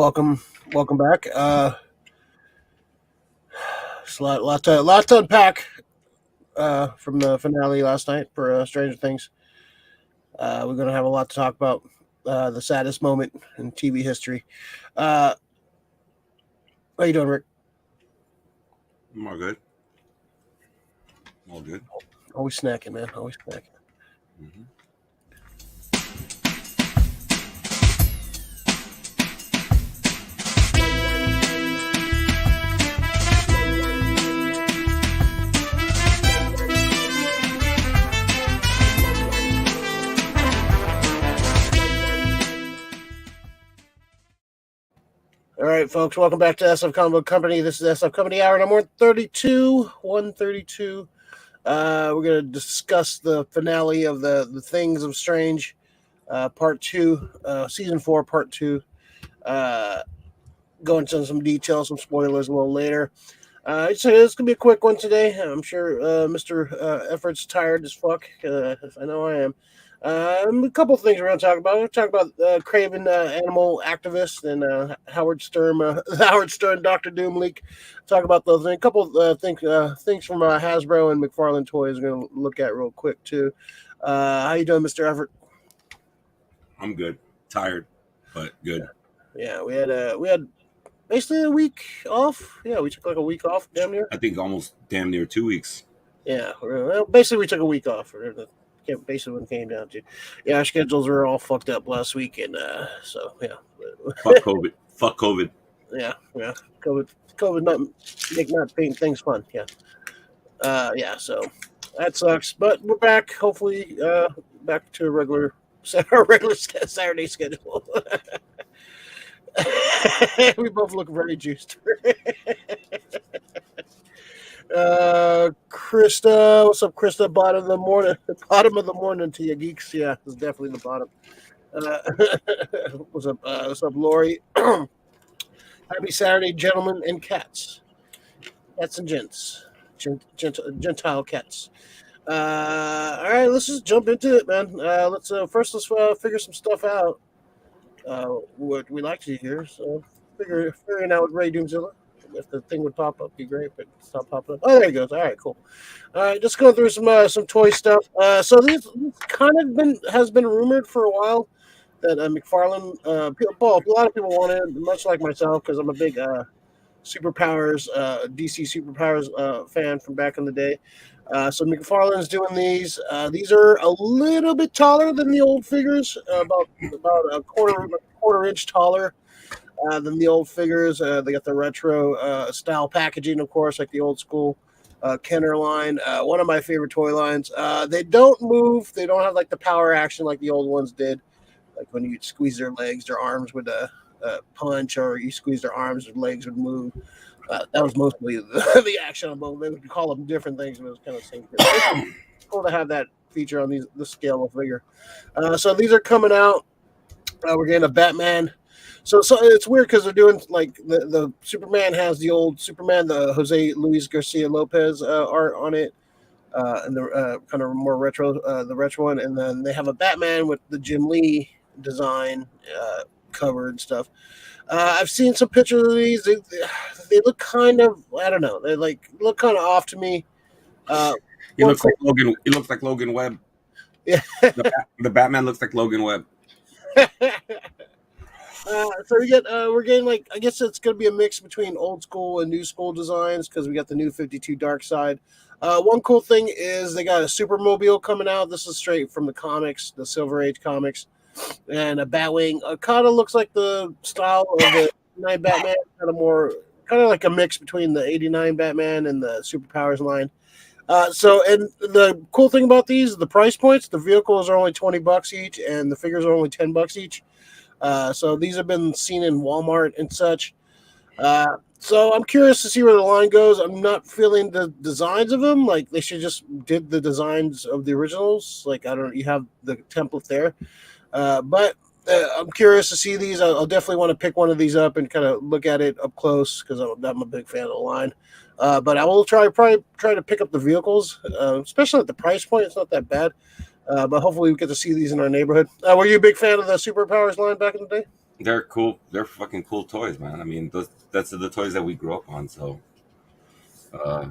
Welcome back. It's a lot to unpack from the finale last night for Stranger Things. We're gonna have a lot to talk about. The saddest moment in TV history. Uh, how you doing, Rick? I'm all good. All good. Always snacking, man. Always snacking. Mm-hmm. All right, folks. Welcome back to SF Comic Book Company. This is SF Company Hour number 132. We're going to discuss the finale of the Things of Strange, Part 2, Season 4, Part 2. Go into some details, some spoilers a little later. It's going to be a quick one today. I'm sure Mr. Effort's tired as fuck. I know I am. A couple of things we're going to talk about. We're going to talk about Kraven, animal activist, and Howard Stern, Howard Stern, Dr. Doom leak. Talk about those things. A couple of things from Hasbro and McFarlane Toys. We're going to look at real quick too. How you doing, Mr. Effort? I'm good. Tired, but good. Yeah, we had basically a week off. Yeah, we took like a week off, damn near. I think almost damn near 2 weeks. Yeah, well, basically we took a week off. Basically what it came down to. Yeah, our schedules were all fucked up last week, and so yeah. Fuck COVID. Fuck COVID. Yeah. COVID not paint things fun. Yeah. So that sucks, but we're back. Hopefully, back to our regular Saturday schedule. We both look very juiced. Krista, what's up, Krista? Bottom of the morning to you geeks. Yeah, it's definitely the bottom. What's up, Lori? Happy Saturday, gentlemen and cats and gents, gentile cats. All right, let's just jump into it, man. Let's figure some stuff out. What we like to hear. So figuring out with Ray Doomzilla. If the thing would pop up, be great, but it's not popping up. Oh, there he goes. All right, cool. All right, just going through some toy stuff. So this kind of has been rumored for a while that McFarlane, a lot of people want it, much like myself, because I'm a big Superpowers, DC Superpowers fan from back in the day. So McFarlane's doing these. These are a little bit taller than the old figures, about a quarter inch taller than the old figures. They got the retro style packaging, of course, like the old school Kenner line. One of my favorite toy lines. They don't move. They don't have like the power action like the old ones did. Like when you squeeze their legs, their arms would punch, or you squeeze their arms, their legs would move. That was mostly the action on both. They would call them different things, but it was kind of the same thing. It's cool to have that feature on the scale of figure. So these are coming out. We're getting a Batman. So it's weird because they're doing like the Superman has the old Superman, the Jose Luis Garcia Lopez art on it, and the kind of more retro, the retro one, and then they have a Batman with the Jim Lee design cover and stuff. I've seen some pictures of these. They look kind of, I don't know. They look kind of off to me. He looks like Logan. He looks like Logan Webb. Yeah, the Batman looks like Logan Webb. So we're getting like, I guess it's gonna be a mix between old school and new school designs because we got the new 52 Dark Side. One cool thing is they got a Supermobile coming out. This is straight from the comics, the Silver Age comics, and a Batwing. Kind of looks like the style of the 89 Batman, kind of like a mix between the 89 Batman and the Superpowers line. And the cool thing about these, the price points, the vehicles are only $20 each, and the figures are only $10 each. So these have been seen in Walmart and such. So I'm curious to see where the line goes. I'm not feeling the designs of them. Like they should just did the designs of the originals. Like you have the template there. But I'm curious to see these. I'll definitely want to pick one of these up and kind of look at it up close because I'm a big fan of the line. But I will probably try to pick up the vehicles, especially at the price point. It's not that bad. But hopefully we get to see these in our neighborhood. Were you a big fan of the Superpowers line back in the day? They're cool. They're fucking cool toys, man. I mean, that's the toys that we grew up on. So, uh,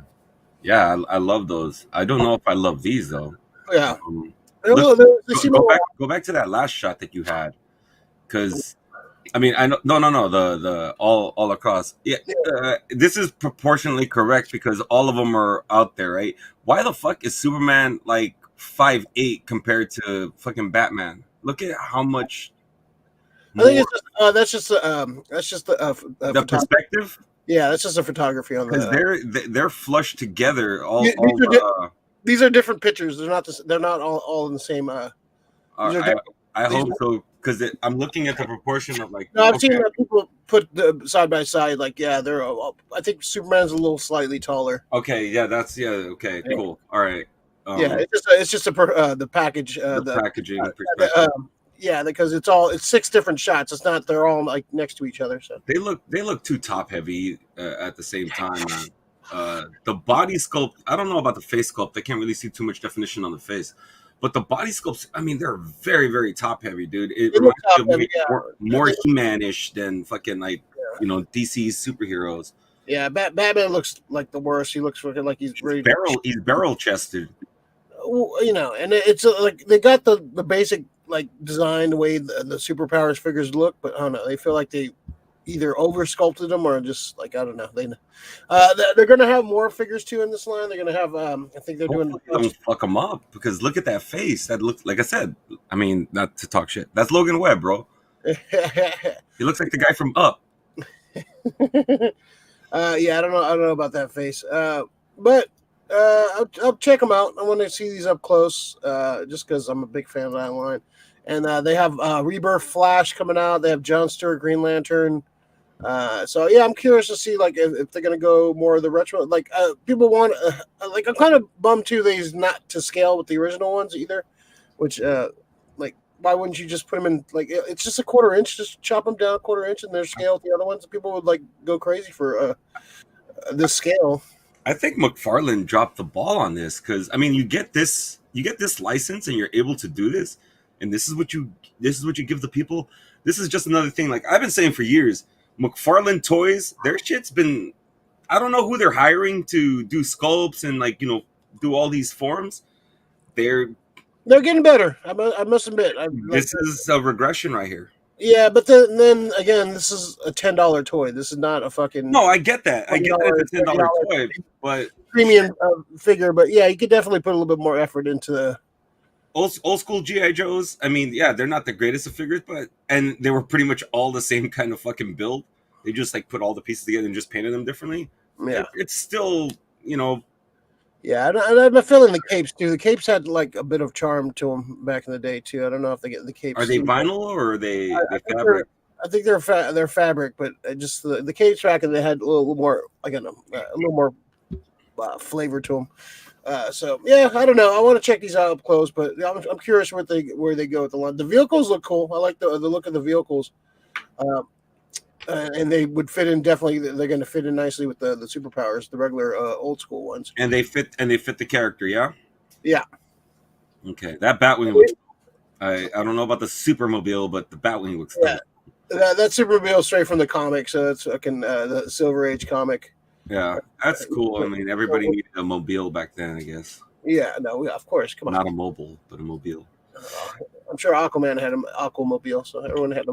yeah, I love those. I don't know if I love these though. Yeah. Um, look, They seem a little. go back to that last shot that you had, because I mean, I know, no, the all across. Yeah, Yeah. this is proportionally correct because all of them are out there, right? Why the fuck is Superman like 5'8" compared to fucking Batman? Look at how much I think more it's just, that's just the the photography. perspective, Yeah, that's just the photography on because the. they're flushed together. These All are the these are different pictures. They're not all in the same. These are I different. I These, hope so because I'm looking at the proportion of like no, I've seen okay, people put the side by side. Like, yeah, they're. I think Superman's a little slightly taller. okay, yeah, that's yeah, okay, Yeah, cool, all right. yeah, Um, it's just the package. the packaging The, perspective. yeah, because it's 6 different shots. It's not they're all like next to each other. So They look too top heavy at the same time, man. The body sculpt, I don't know about the face sculpt. I can't really see too much definition on the face, but the body sculpts, I mean, they're very very top heavy, dude. It they look reminds top me of heavy. like Yeah, more He-Man ish than fucking like DC's superheroes. yeah. Batman looks like the worst. He looks fucking like he's ready to. He's barrel chested. And it's like they got the basic like design, the way the superpowers figures look, but I don't know. They feel like they either over sculpted them or just like I don't know. They're gonna have more figures too in this line. They're gonna have I think they're doing. Hopefully they don't fuck them up because look at that face. That looks like I said. I mean, not to talk shit. That's Logan Webb, bro. He looks like the guy from Up. Yeah, I don't know about that face. But I'll check them out. I want to see these up close, just because I'm a big fan of that line. And they have Rebirth Flash coming out. They have John Stewart Green Lantern. So yeah, I'm curious to see like if they're gonna go more of the retro. Like people want, like I'm kind of bummed too. They's not to scale with the original ones either. Which like why wouldn't you just put them in like it's just a quarter inch? Just chop them down a quarter inch and they're scale with the other ones. People would like go crazy for this scale. I think McFarlane dropped the ball on this because I mean, you get this license, and you're able to do this, and this is what you give the people. This is just another thing. Like I've been saying for years, McFarlane Toys, their shit's been. I don't know who they're hiring to do sculpts and like do all these forms. They're They're getting better. I must admit. this is a regression right here. Yeah, but then again, this is a $10 toy. This is not a fucking No, I get that. I get that it's a $10 $30 toy, but premium figure. But yeah, you could definitely put a little bit more effort into the. old school GI Joes. I mean, yeah, they're not the greatest of figures, and they were pretty much all the same kind of fucking build. They just like put all the pieces together and just painted them differently. Yeah, It's still yeah, and I'm feeling the capes too. The capes had like a bit of charm to them back in the day too. I don't know if they get the capes. are they vinyl or are they I think fabric? I think they're fabric, but just the capes back and they had a little more like a little more flavor to them. So yeah, I don't know. I want to check these out up close, but I'm curious where they go with the line. The vehicles look cool. I like the look of the vehicles, and they would fit in definitely. They're going to fit in nicely with the superpowers, the regular old school ones. And they fit the character, yeah. Yeah. Okay, that Batwing looks. I don't know about the Supermobile, but the Batwing looks. Yeah, that Supermobile straight from the comic, so it's fucking the Silver Age comic. Yeah, that's cool. I mean, everybody needed a mobile back then, I guess. Yeah, no, of course. Come on. Not a mobile, but a mobile. I'm sure Aquaman had an Aquamobile, so everyone had a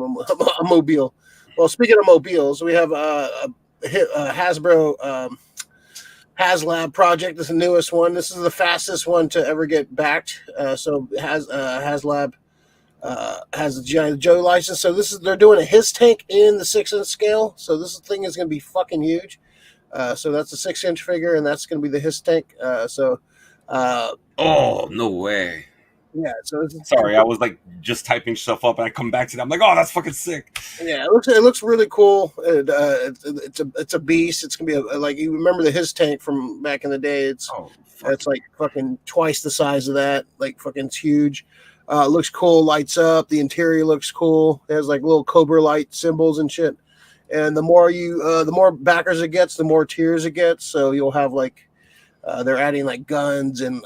mobile. Well, speaking of mobiles, we have a Hasbro HasLab project. This is the newest one. This is the fastest one to ever get backed. So HasLab has a G.I. Joe license. So they're doing a HISS tank in the 6-inch scale. So this thing is going to be fucking huge. So that's a 6-inch figure, and that's going to be the HISS tank. Oh, no way. Yeah, so sorry, I was like just typing stuff up, and I come back to that. I'm like, oh, that's fucking sick. Yeah, it looks really cool. It's a beast. It's gonna be like you remember the HISS tank from back in the day. It's like fucking twice the size of that. Like fucking it's huge. It looks cool. Lights up. The interior looks cool. It has like little Cobra light symbols and shit. And the more backers it gets, the more tiers it gets. So you'll have like. They're adding like guns and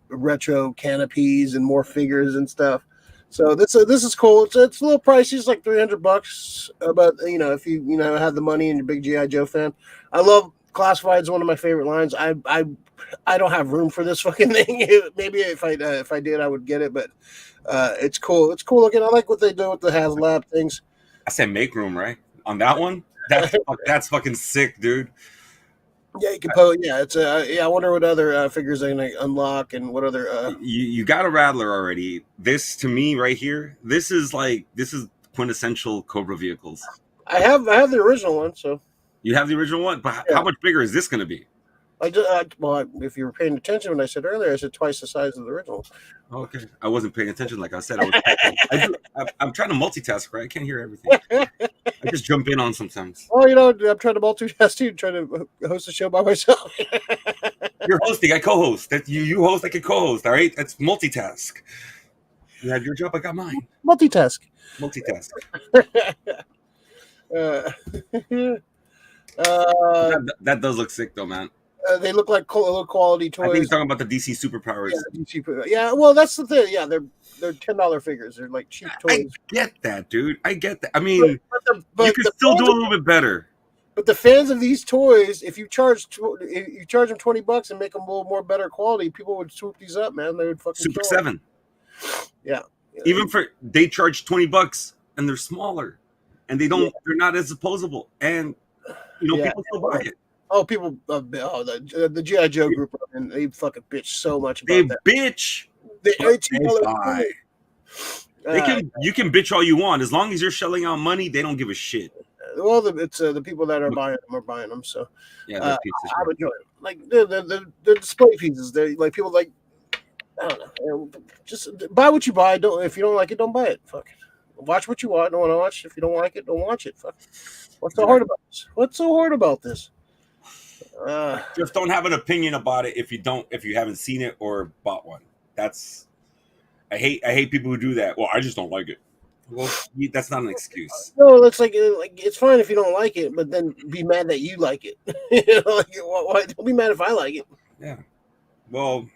retro canopies and more figures and stuff. So this is cool. It's a little pricey. It's like $300, but if you have the money and you're a big GI Joe fan, I love Classified's one of my favorite lines. I don't have room for this fucking thing. Maybe if I did, I would get it. But it's cool. It's cool looking. I like what they do with the HasLab things. I said make room, right? On that one? That's fucking sick, dude. Yeah, you can pose. Yeah, it's I wonder what other figures they can unlock and what other. You got a Rattler already. This to me right here, this is quintessential Cobra vehicles. I have the original one, so. You have the original one, but how much bigger is this going to be? If you were paying attention when I said earlier, I said twice the size of the original. Okay, I wasn't paying attention. Like I said, I'm trying to multitask, right? I can't hear everything. I just jump in on sometimes. Well, I'm trying to multitask too, trying to host a show by myself. You're hosting, I co-host. That you host, I can co-host. All right, that's multitask. You had your job, I got mine. Multitask. That does look sick, though, man. They look like low quality toys. I think you're talking about the DC superpowers. Yeah, well, that's the thing. Yeah, they're $10 figures. They're like cheap toys. I get that, dude. I get that. I mean, but you can still do a little bit better. But the fans of these toys, if you charge them $20 and make them a little more better quality, people would swoop these up, man. They would fucking Super 7. Yeah. Even they charge $20 and they're smaller, and they're not as opposable, and people still buy it. Oh, people! The GI Joe group, and they fucking bitch so much about that. Bitch. They You can bitch all you want as long as you're shelling out money. They don't give a shit. Well, it's the people that are buying them. So yeah, I would enjoy it. Like the display pieces. They like people like I don't know. Just buy what you buy. If you don't like it, don't buy it. Fuck it. Watch what you want. Don't want to watch. If you don't like it, don't watch it. Fuck. What's so hard about this? What's so hard about this? Just don't have an opinion about it if you haven't seen it or bought one. I hate people who do that. Well, I just don't like it. Well, that's not an excuse. No, it's like it's fine if you don't like it, but then be mad that you like it. Why don't be mad if I like it? Yeah. Well,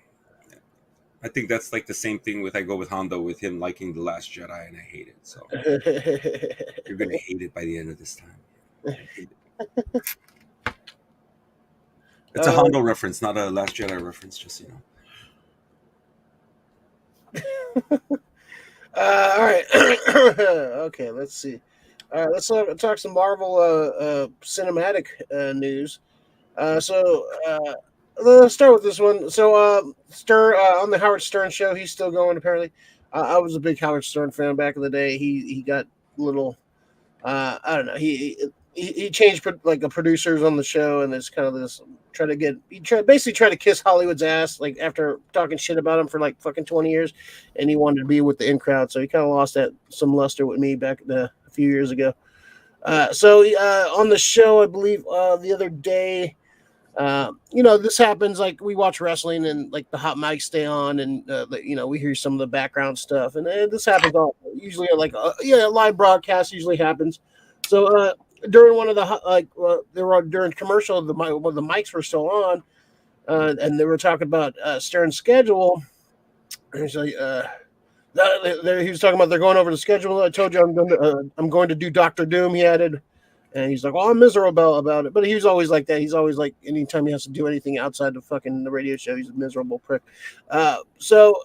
I think that's like the same thing I go with Hondo with him liking The Last Jedi, and I hate it. So you're gonna hate it by the end of this time. It's a Hondo reference, not a Last Jedi reference, just All right. Okay, let's see. All right, let's talk some Marvel cinematic news. Let's start with this one. So Stern on the Howard Stern show, he's still going apparently. I was a big Howard Stern fan back in the day. He got a little I don't know. He changed like the producers on the show, and it's kind of this basically try to kiss Hollywood's ass, like after talking shit about him for like fucking 20 years, and he wanted to be with the in crowd, so he kind of lost some luster with me back a few years ago. So on the show, I believe the other day, this happens, like we watch wrestling and like the hot mics stay on, and we hear some of the background stuff, and this happens usually like live broadcast usually happens. So during one of the they were during commercial, the mics were still on, and they were talking about Stern's schedule. And he's like, he was talking about they're going over the schedule. I told you I'm going to do Dr. Doom. He added, and he's like, "Oh, I'm miserable about it." But he was always like that. He's always like, anytime he has to do anything outside the radio show, he's a miserable prick. So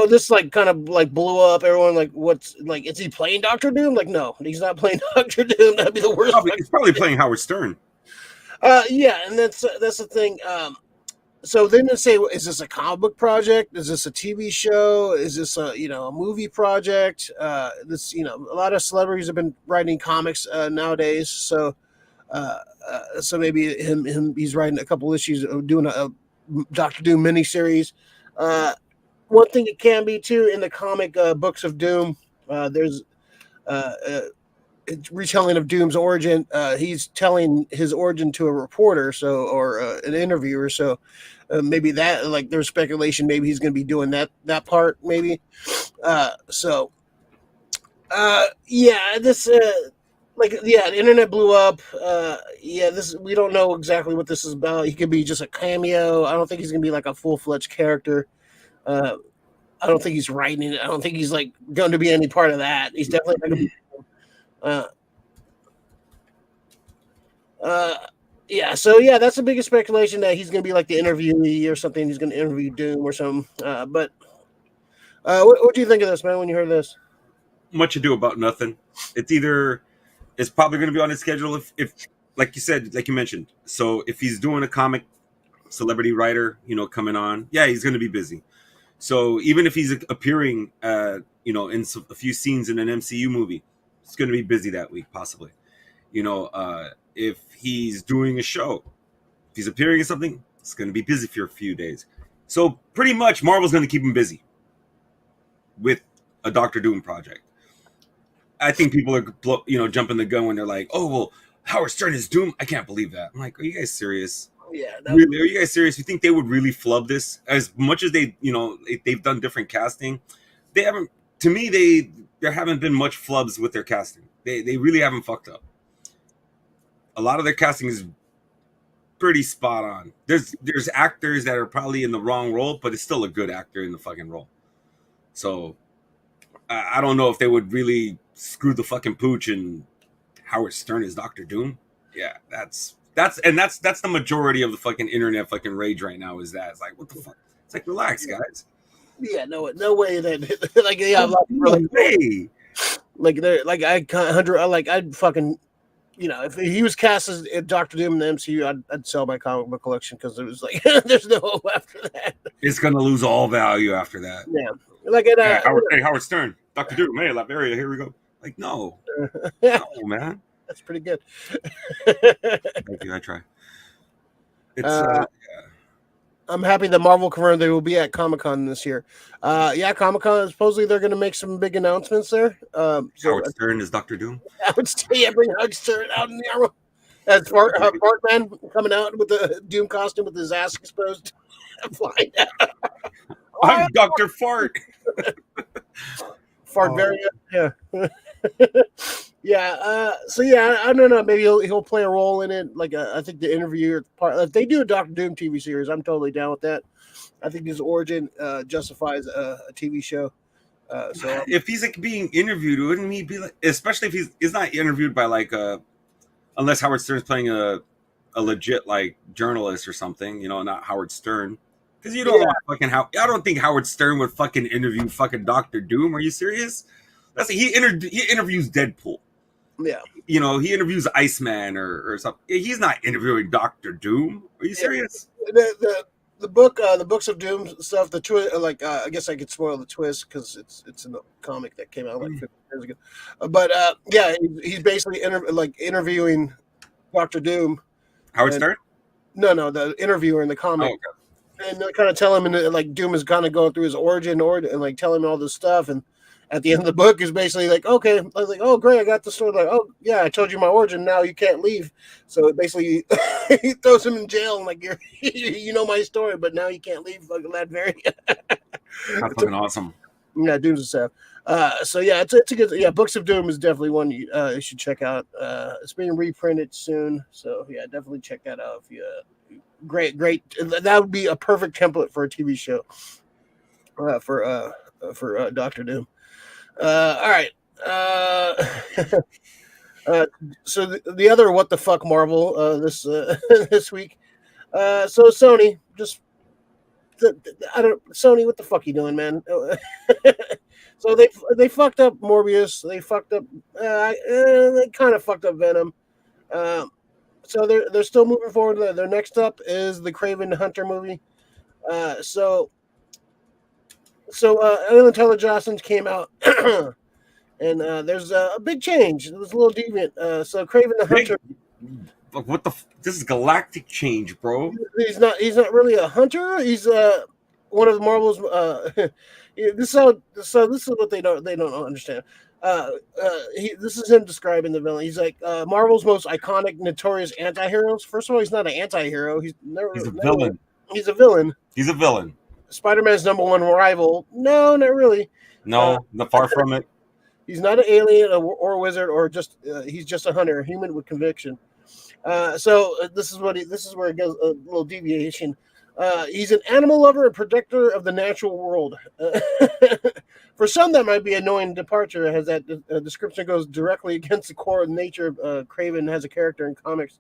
this like kind of like blew up. Everyone like, what's like? Is he playing Dr. Doom? Like, no, he's not playing Dr. Doom. That'd be the worst. He's probably playing Howard Stern. Yeah, and that's the thing. So then they say, is this a comic book project? Is this a TV show? Is this a movie project? A lot of celebrities have been writing comics nowadays. So maybe he's writing a couple issues of doing a Dr. Doom miniseries. One thing it can be too in the comic books of Doom, there's retelling of Doom's origin. He's telling his origin to a reporter, or an interviewer. So maybe that, like, there's speculation maybe he's going to be doing that part. Maybe. The internet blew up. We don't know exactly what this is about. He could be just a cameo. I don't think he's going to be like a full-fledged character. I don't think he's writing it. I don't think he's like going to be any part of that. He's definitely not going to be. Uh, yeah. So yeah, that's the biggest speculation that he's going to be like the interviewee or something. He's going to interview Doom or something. But what do you think of this, man? When you heard this? Much ado about nothing. It's probably going to be on his schedule if like you said, like you mentioned. So if he's doing a comic celebrity writer, coming on, yeah, he's going to be busy. So even if he's appearing, in a few scenes in an MCU movie, it's going to be busy that week, possibly. If he's doing a show, if he's appearing in something, it's going to be busy for a few days. So pretty much Marvel's going to keep him busy with a Doctor Doom project. I think people are, jumping the gun when they're like, "Oh, well, Howard Stern is Doom." I can't believe that. I'm like, are you guys serious? Yeah, really? Are you guys serious? You think they would really flub this? As much as they've done different casting, they haven't. To me, there haven't been much flubs with their casting. They really haven't fucked up. A lot of their casting is pretty spot on. There's actors that are probably in the wrong role, but it's still a good actor in the fucking role. So I don't know if they would really screw the fucking pooch and Howard Stern is Doctor Doom. Yeah, that's the majority of the fucking internet fucking rage right now. Is that it's like, what the fuck? It's like, relax, guys. Yeah, no way that like yeah, no way. Like they're like I'd fucking if he was cast as Doctor Doom in the MCU, I'd sell my comic book collection because it was like there's no hope after that. It's gonna lose all value after that. Yeah, like Howard Stern, Doctor Doom, hey, Latveria, here we go. Like no, man. That's pretty good. Thank you. I try. It's yeah. I'm happy that Marvel confirmed they will be at Comic-Con this year. Comic-Con, supposedly they're going to make some big announcements there. Howard Stern is Doctor Doom. I would say bring Howard Stern out in the arrow. As Bartman coming out with the Doom costume with his ass exposed. Flying down. I'm Dr. Fart. Fartveria, yeah. I don't know. Maybe he'll play a role in it. Like I think the interviewer part. If they do a Doctor Doom TV series, I'm totally down with that. I think his origin justifies a TV show. So if he's like being interviewed, wouldn't he be like? Especially if he's not interviewed by like unless Howard Stern's playing a legit like journalist or something, not Howard Stern. Because you don't want fucking I don't think Howard Stern would fucking interview fucking Doctor Doom. Are you serious? He interviews Deadpool. Yeah. He interviews Iceman or something. He's not interviewing Doctor Doom. Are you serious? The books of Doom stuff. The twist, I guess I could spoil the twist because it's in the comic that came out like 50 years ago. But he's basically interviewing Doctor Doom. Howard Stern? No, the interviewer in the comic. Oh, okay. And they kind of tell him, and like Doom is kind of going through his origin, and like telling him all this stuff, and at the end of the book is basically like, okay, I was like, oh great, I got the story. Like, oh yeah, I told you my origin. Now you can't leave. So it basically he throws him in jail, and like you know my story, but now you can't leave. Like Latveria. That's fucking awesome. Yeah, Doom's a staff. So yeah, it's a good. Yeah, Books of Doom is definitely one you should check out. It's being reprinted soon, so yeah, definitely check that out. If you great. That would be a perfect template for a TV show. For Doctor Doom. All right. So the other what the fuck Marvel this this week. So Sony just Sony, what the fuck you doing, man? So they fucked up Morbius. They fucked up. They kind of fucked up Venom. So they're still moving forward. Their next up is the Kraven Hunter movie. So Untitled Chapter came out, and there's a big change. It was a little deviant. So Kraven the Hunter. What the? This is galactic change, bro. He's not really a hunter. He's one of Marvel's. This is what they don't understand. This is him describing the villain. He's like Marvel's most iconic, notorious anti-heroes. First of all, he's not an anti-hero. He's a villain. He's a villain. He's a villain. Spider-Man's number one rival. No, not really. No, far from it. He's not an alien or a wizard or just he's just a hunter, a human with conviction. So this is where it goes a little deviation. He's an animal lover and protector of the natural world. For some, that might be an annoying departure, as that description goes directly against the core nature of Kraven as a character in comics.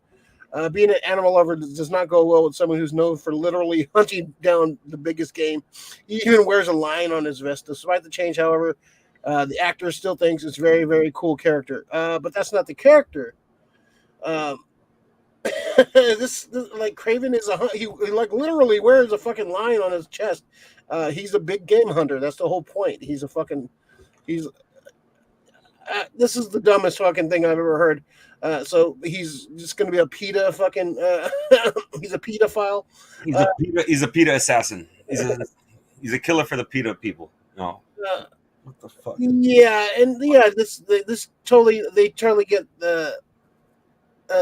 Being an animal lover does not go well with someone who's known for literally hunting down the biggest game. He even wears a lion on his vest. Despite the change, however, the actor still thinks it's a very, very cool character. But that's not the character. This like Kraven is he like literally wears a fucking lion on his chest. He's a big game hunter. That's the whole point. He's this is the dumbest fucking thing I've ever heard. So he's just gonna be a PETA fucking he's a pedophile. He's a PETA assassin. He's a killer for the PETA people. No. What the fuck? Yeah, and yeah, this totally get the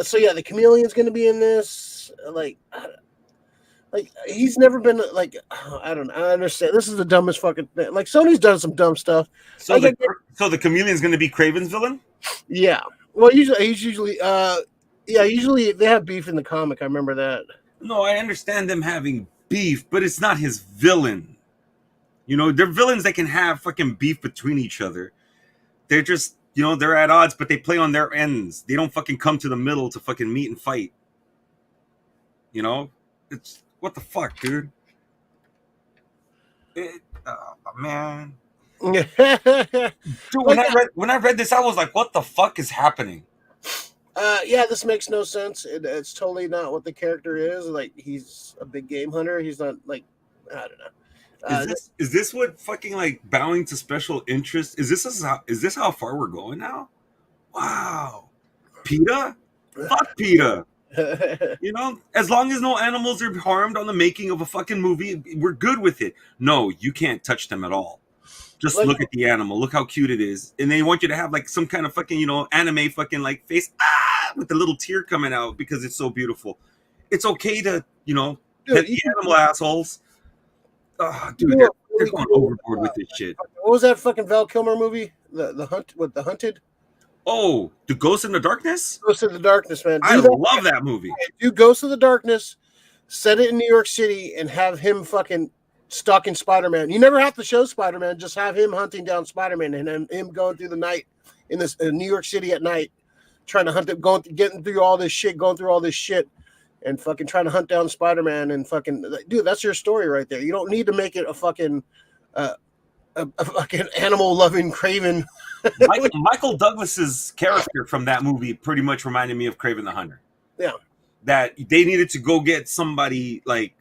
so yeah, the Chameleon's going to be in this. Like he's never been like I don't know. I understand. This is the dumbest fucking thing. Like Sony's done some dumb stuff. So the Chameleon's going to be Kraven's villain? Yeah. Well, usually usually they have beef in the comic. I remember that. No, I understand them having beef, but it's not his villain. You know, they're villains that can have fucking beef between each other. They're just, you know, they're at odds, but they play on their ends. They don't fucking come to the middle to fucking meet and fight. You know? It's, what the fuck, dude? Man. Dude, when I read this, I was like, what the fuck is happening? Yeah, this makes no sense. It's totally not what the character is. Like, he's a big game hunter. He's not, like, I don't know. Is this what fucking like bowing to special interest? Is this how far we're going now? Wow, PETA, fuck PETA. You know, as long as no animals are harmed on the making of a fucking movie, we're good with it. No, you can't touch them at all. Just look at the animal. Look how cute it is, and they want you to have like some kind of fucking, you know, anime fucking like face with a little tear coming out because it's so beautiful. It's okay to, you know, pet the animal assholes. Oh, dude, they're going overboard with this shit. What was that fucking Val Kilmer movie? The Hunt with the Hunted? Oh, the Ghost in the Darkness? Ghost in the Darkness, man. I love that movie. Do Ghost of the Darkness, set it in New York City, and have him fucking stalking Spider-Man. You never have to show Spider-Man, just have him hunting down Spider-Man and him going through the night in New York City at night, trying to hunt him, getting through all this shit, and fucking trying to hunt down Spider-Man and fucking dude, that's your story right there. You don't need to make it a fucking a fucking animal loving Kraven. Michael Douglas's character from that movie pretty much reminded me of Kraven the Hunter. Yeah, that they needed to go get somebody like,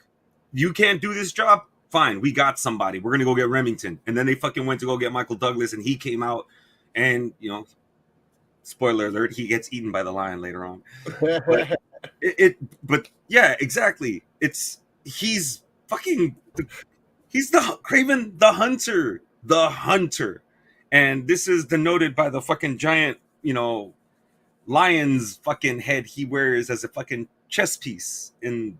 you can't do this job. Fine, we got somebody. We're gonna go get Remington, and then they fucking went to go get Michael Douglas, and he came out, and you know, spoiler alert, he gets eaten by the lion later on. But yeah, exactly. He's the Kraven the Hunter, and this is denoted by the fucking giant, you know, lion's fucking head he wears as a fucking chess piece. And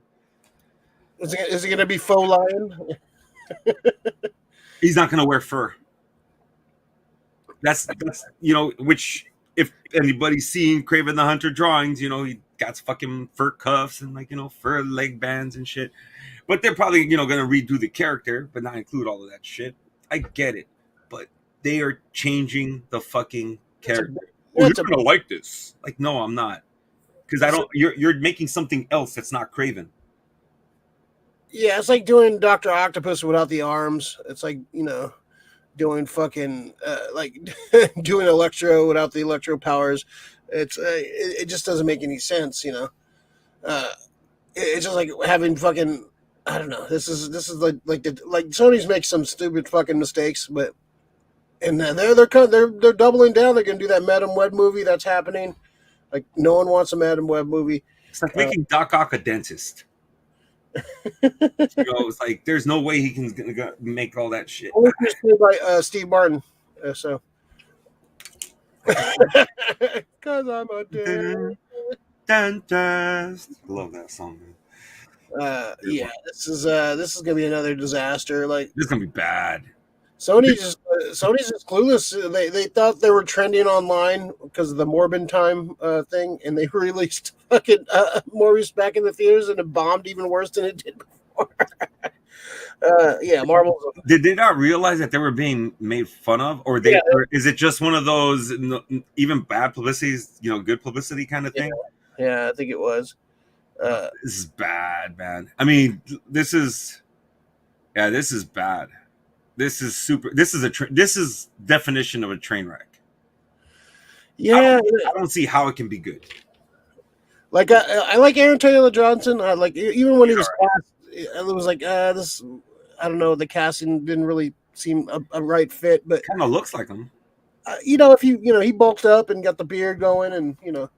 is it gonna be faux lion? He's not gonna wear fur. That's you know, which if anybody's seen Kraven the Hunter drawings, you know, he got fucking fur cuffs and like, you know, fur leg bands and shit. But they're probably, you know, gonna redo the character, but not include all of that shit. I get it, but they are changing the fucking character. You're gonna like this? Like, no, I'm not, because I don't. You're making something else that's not Kraven. Yeah, it's like doing Dr. Octopus without the arms. It's like, you know, doing fucking like doing Electro without the Electro powers. It's it just doesn't make any sense, you know. It's just like having fucking, I don't know. This is like Sony's make some stupid fucking mistakes, but and they're doubling down. They're gonna do that Madam Web movie that's happening. Like, no one wants a Madam Web movie. It's like making Doc Ock a dentist. You know, it's like there's no way he can make all that shit. Only by Steve Martin. So, because I'm a dentist. Love that song, man. Yeah, this is gonna be another disaster. Like, this is gonna be bad. Sony's just clueless. They thought they were trending online because of the Morbin Time thing, and they released fucking Morbius back in the theaters, and it bombed even worse than it did before. Yeah, Marvel's. Did they not realize that they were being made fun of, or Yeah, or is it just one of those even bad publicity, good publicity kind of yeah, thing? yeah. I think it was. This is bad, man. I mean, this is bad. This is super. This is definition of a train wreck. Yeah, I don't see how it can be good. like I like Aaron Taylor Johnson. I like even when he was All cast, it was like this. I don't know. The casting didn't really seem a right fit, but Kind of looks like him. if he bulked up and got the beard going, and a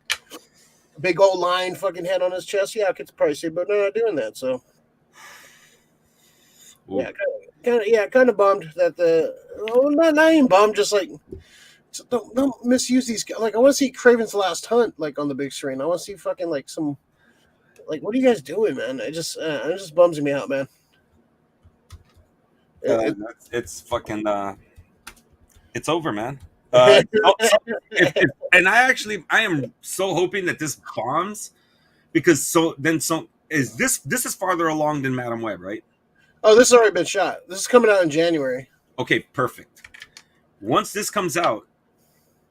big old lion fucking head on his chest, yeah, it gets pricey, but they're not doing that. So Ooh. yeah, kind of bummed that not even bummed, just like. Don't misuse these. Like, I want to see Kraven's Last Hunt like on the big screen. I want to see fucking like some. Like, what are you guys doing, man? It just bums me out, man. It's fucking. It's over, man. And I am so hoping that this bombs, because this is farther along than Madam Web, right? Oh, this has already been shot. This is coming out in January. Okay, perfect. Once this comes out,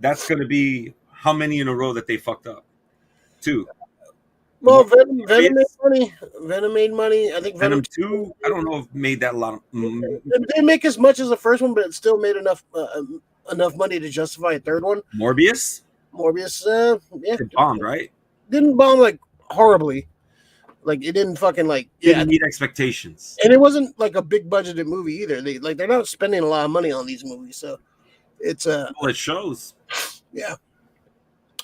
that's going to be how many in a row that they fucked up? 2. Well, Venom made money. Venom made money. I think Venom 2, I don't know if made that a lot of. It didn't make as much as the first one, but it still made enough money to justify a third one. Morbius, yeah, it bombed, right? Didn't bomb like horribly. Like, it didn't fucking like didn't meet expectations, and it wasn't like a big budgeted movie either. They're not spending a lot of money on these movies, so it's well, it shows. Yeah.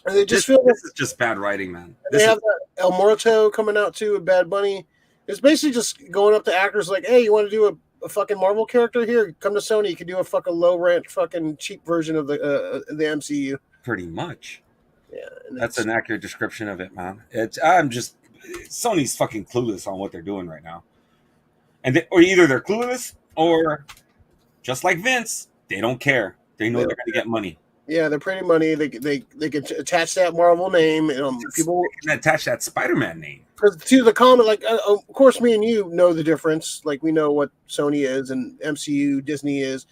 And they just this is just bad writing, man. They have El Muerto coming out too with Bad Bunny. It's basically just going up to actors like, hey, you want to do a fucking Marvel character here? Come to Sony. You can do a fucking low rent, fucking cheap version of the MCU. Pretty much. Yeah, that's an accurate description of it, man. Sony's fucking clueless on what they're doing right now, or either they're clueless or just like Vince, they don't care. They know they're going to get money. Yeah, they're pretty money. They can attach that Marvel name. People can attach that Spider-Man name to the comic. Like, of course, me and you know the difference. Like, we know what Sony is and MCU, Disney is.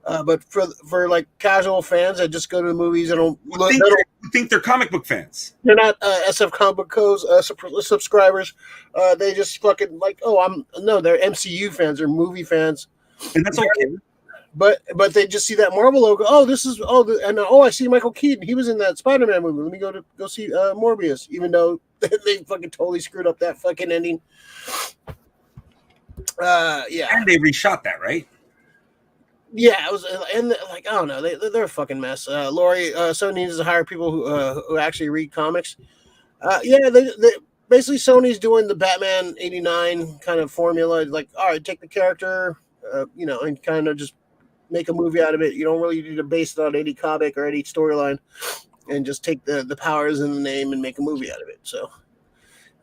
But for like casual fans that just go to the movies and don't think they're comic book fans. They're not SF Comic Book Co's subscribers. They just fucking like, they're MCU fans. They're movie fans, and that's okay. But they just see that Marvel logo. I see Michael Keaton. He was in that Spider-Man movie. Let me go see Morbius. Even though they fucking totally screwed up that fucking ending. Yeah, and they reshot that, right? Yeah, it was, and like, I don't know, they're a fucking mess. Lori, Sony needs to hire people who actually read comics. They basically Sony's doing the Batman '89 kind of formula. Like, all right, take the character, and kind of just make a movie out of it. You don't really need to base it on any comic or any storyline, and just take the powers in the name and make a movie out of it. So,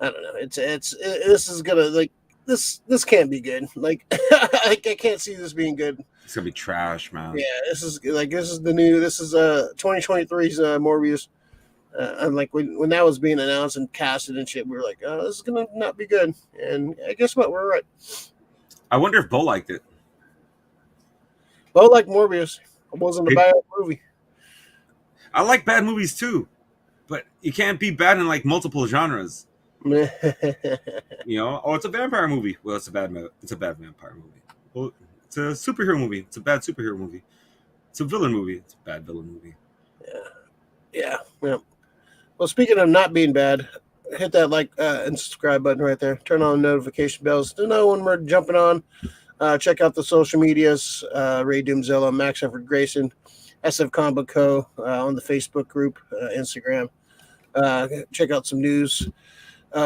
I don't know. This is gonna like this can't be good. Like, I can't see this being good. It's gonna be trash, man. Yeah, this is 2023's Morbius. And like when that was being announced and casted and shit, we were like, oh, this is gonna not be good. And guess what? We're right. I wonder if Bo liked it. Bo liked Morbius. It wasn't a bad movie. I like bad movies too, but you can't be bad in like multiple genres. It's a vampire movie. Well, it's a bad vampire movie. Well, it's a superhero movie. It's a bad superhero movie. It's a villain movie. It's a bad villain movie. Yeah. Well, speaking of not being bad, hit that like and subscribe button right there. Turn on notification bells to know when we're jumping on. Check out the social medias. Ray Doomzilla, Max Efford Grayson, SF Comic Co. On the Facebook group, Instagram. Check out some news,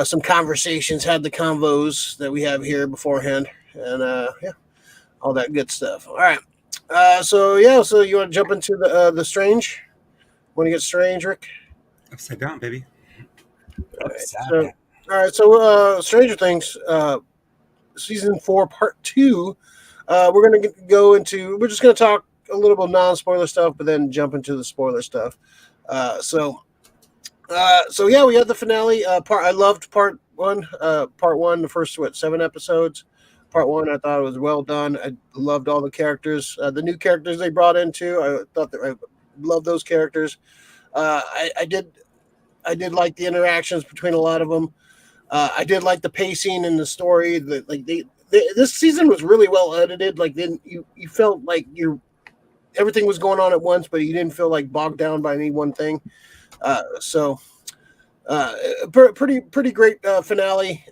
some conversations, had the convos that we have here beforehand, and all that good stuff. All right. So you want to jump into the Strange? Want to get Strange, Rick? Upside down, baby. All right. So Stranger Things, season 4, part 2. We're going to we're just going to talk a little bit of non-spoiler stuff, but then jump into the spoiler stuff. We had the finale part. I loved part one. Part one, the first 7 episodes. Part one, I thought it was well done. I loved all the characters. The new characters they brought into, I thought that I loved those characters. I did like the interactions between a lot of them. I did like the pacing and the story. This season was really well edited. Like then you felt like everything was going on at once, but you didn't feel like bogged down by any one thing. Pretty great finale.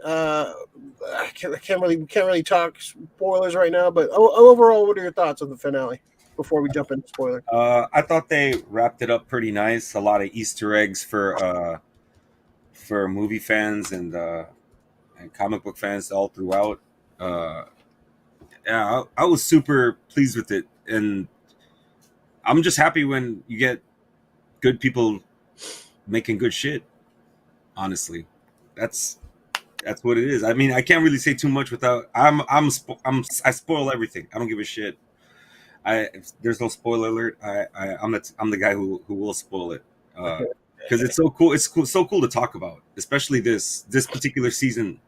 I can't really talk spoilers right now, but overall, what are your thoughts on the finale before we jump into spoiler? I thought they wrapped it up pretty nice. A lot of Easter eggs for movie fans and comic book fans all throughout. Yeah, I was super pleased with it, and I'm just happy when you get good people making good shit. Honestly, that's what it is. I mean, I can't really say too much without I spoil everything. I don't give a shit. If there's no spoiler alert. I'm the guy who will spoil it because it's so cool. It's so cool to talk about, especially this particular season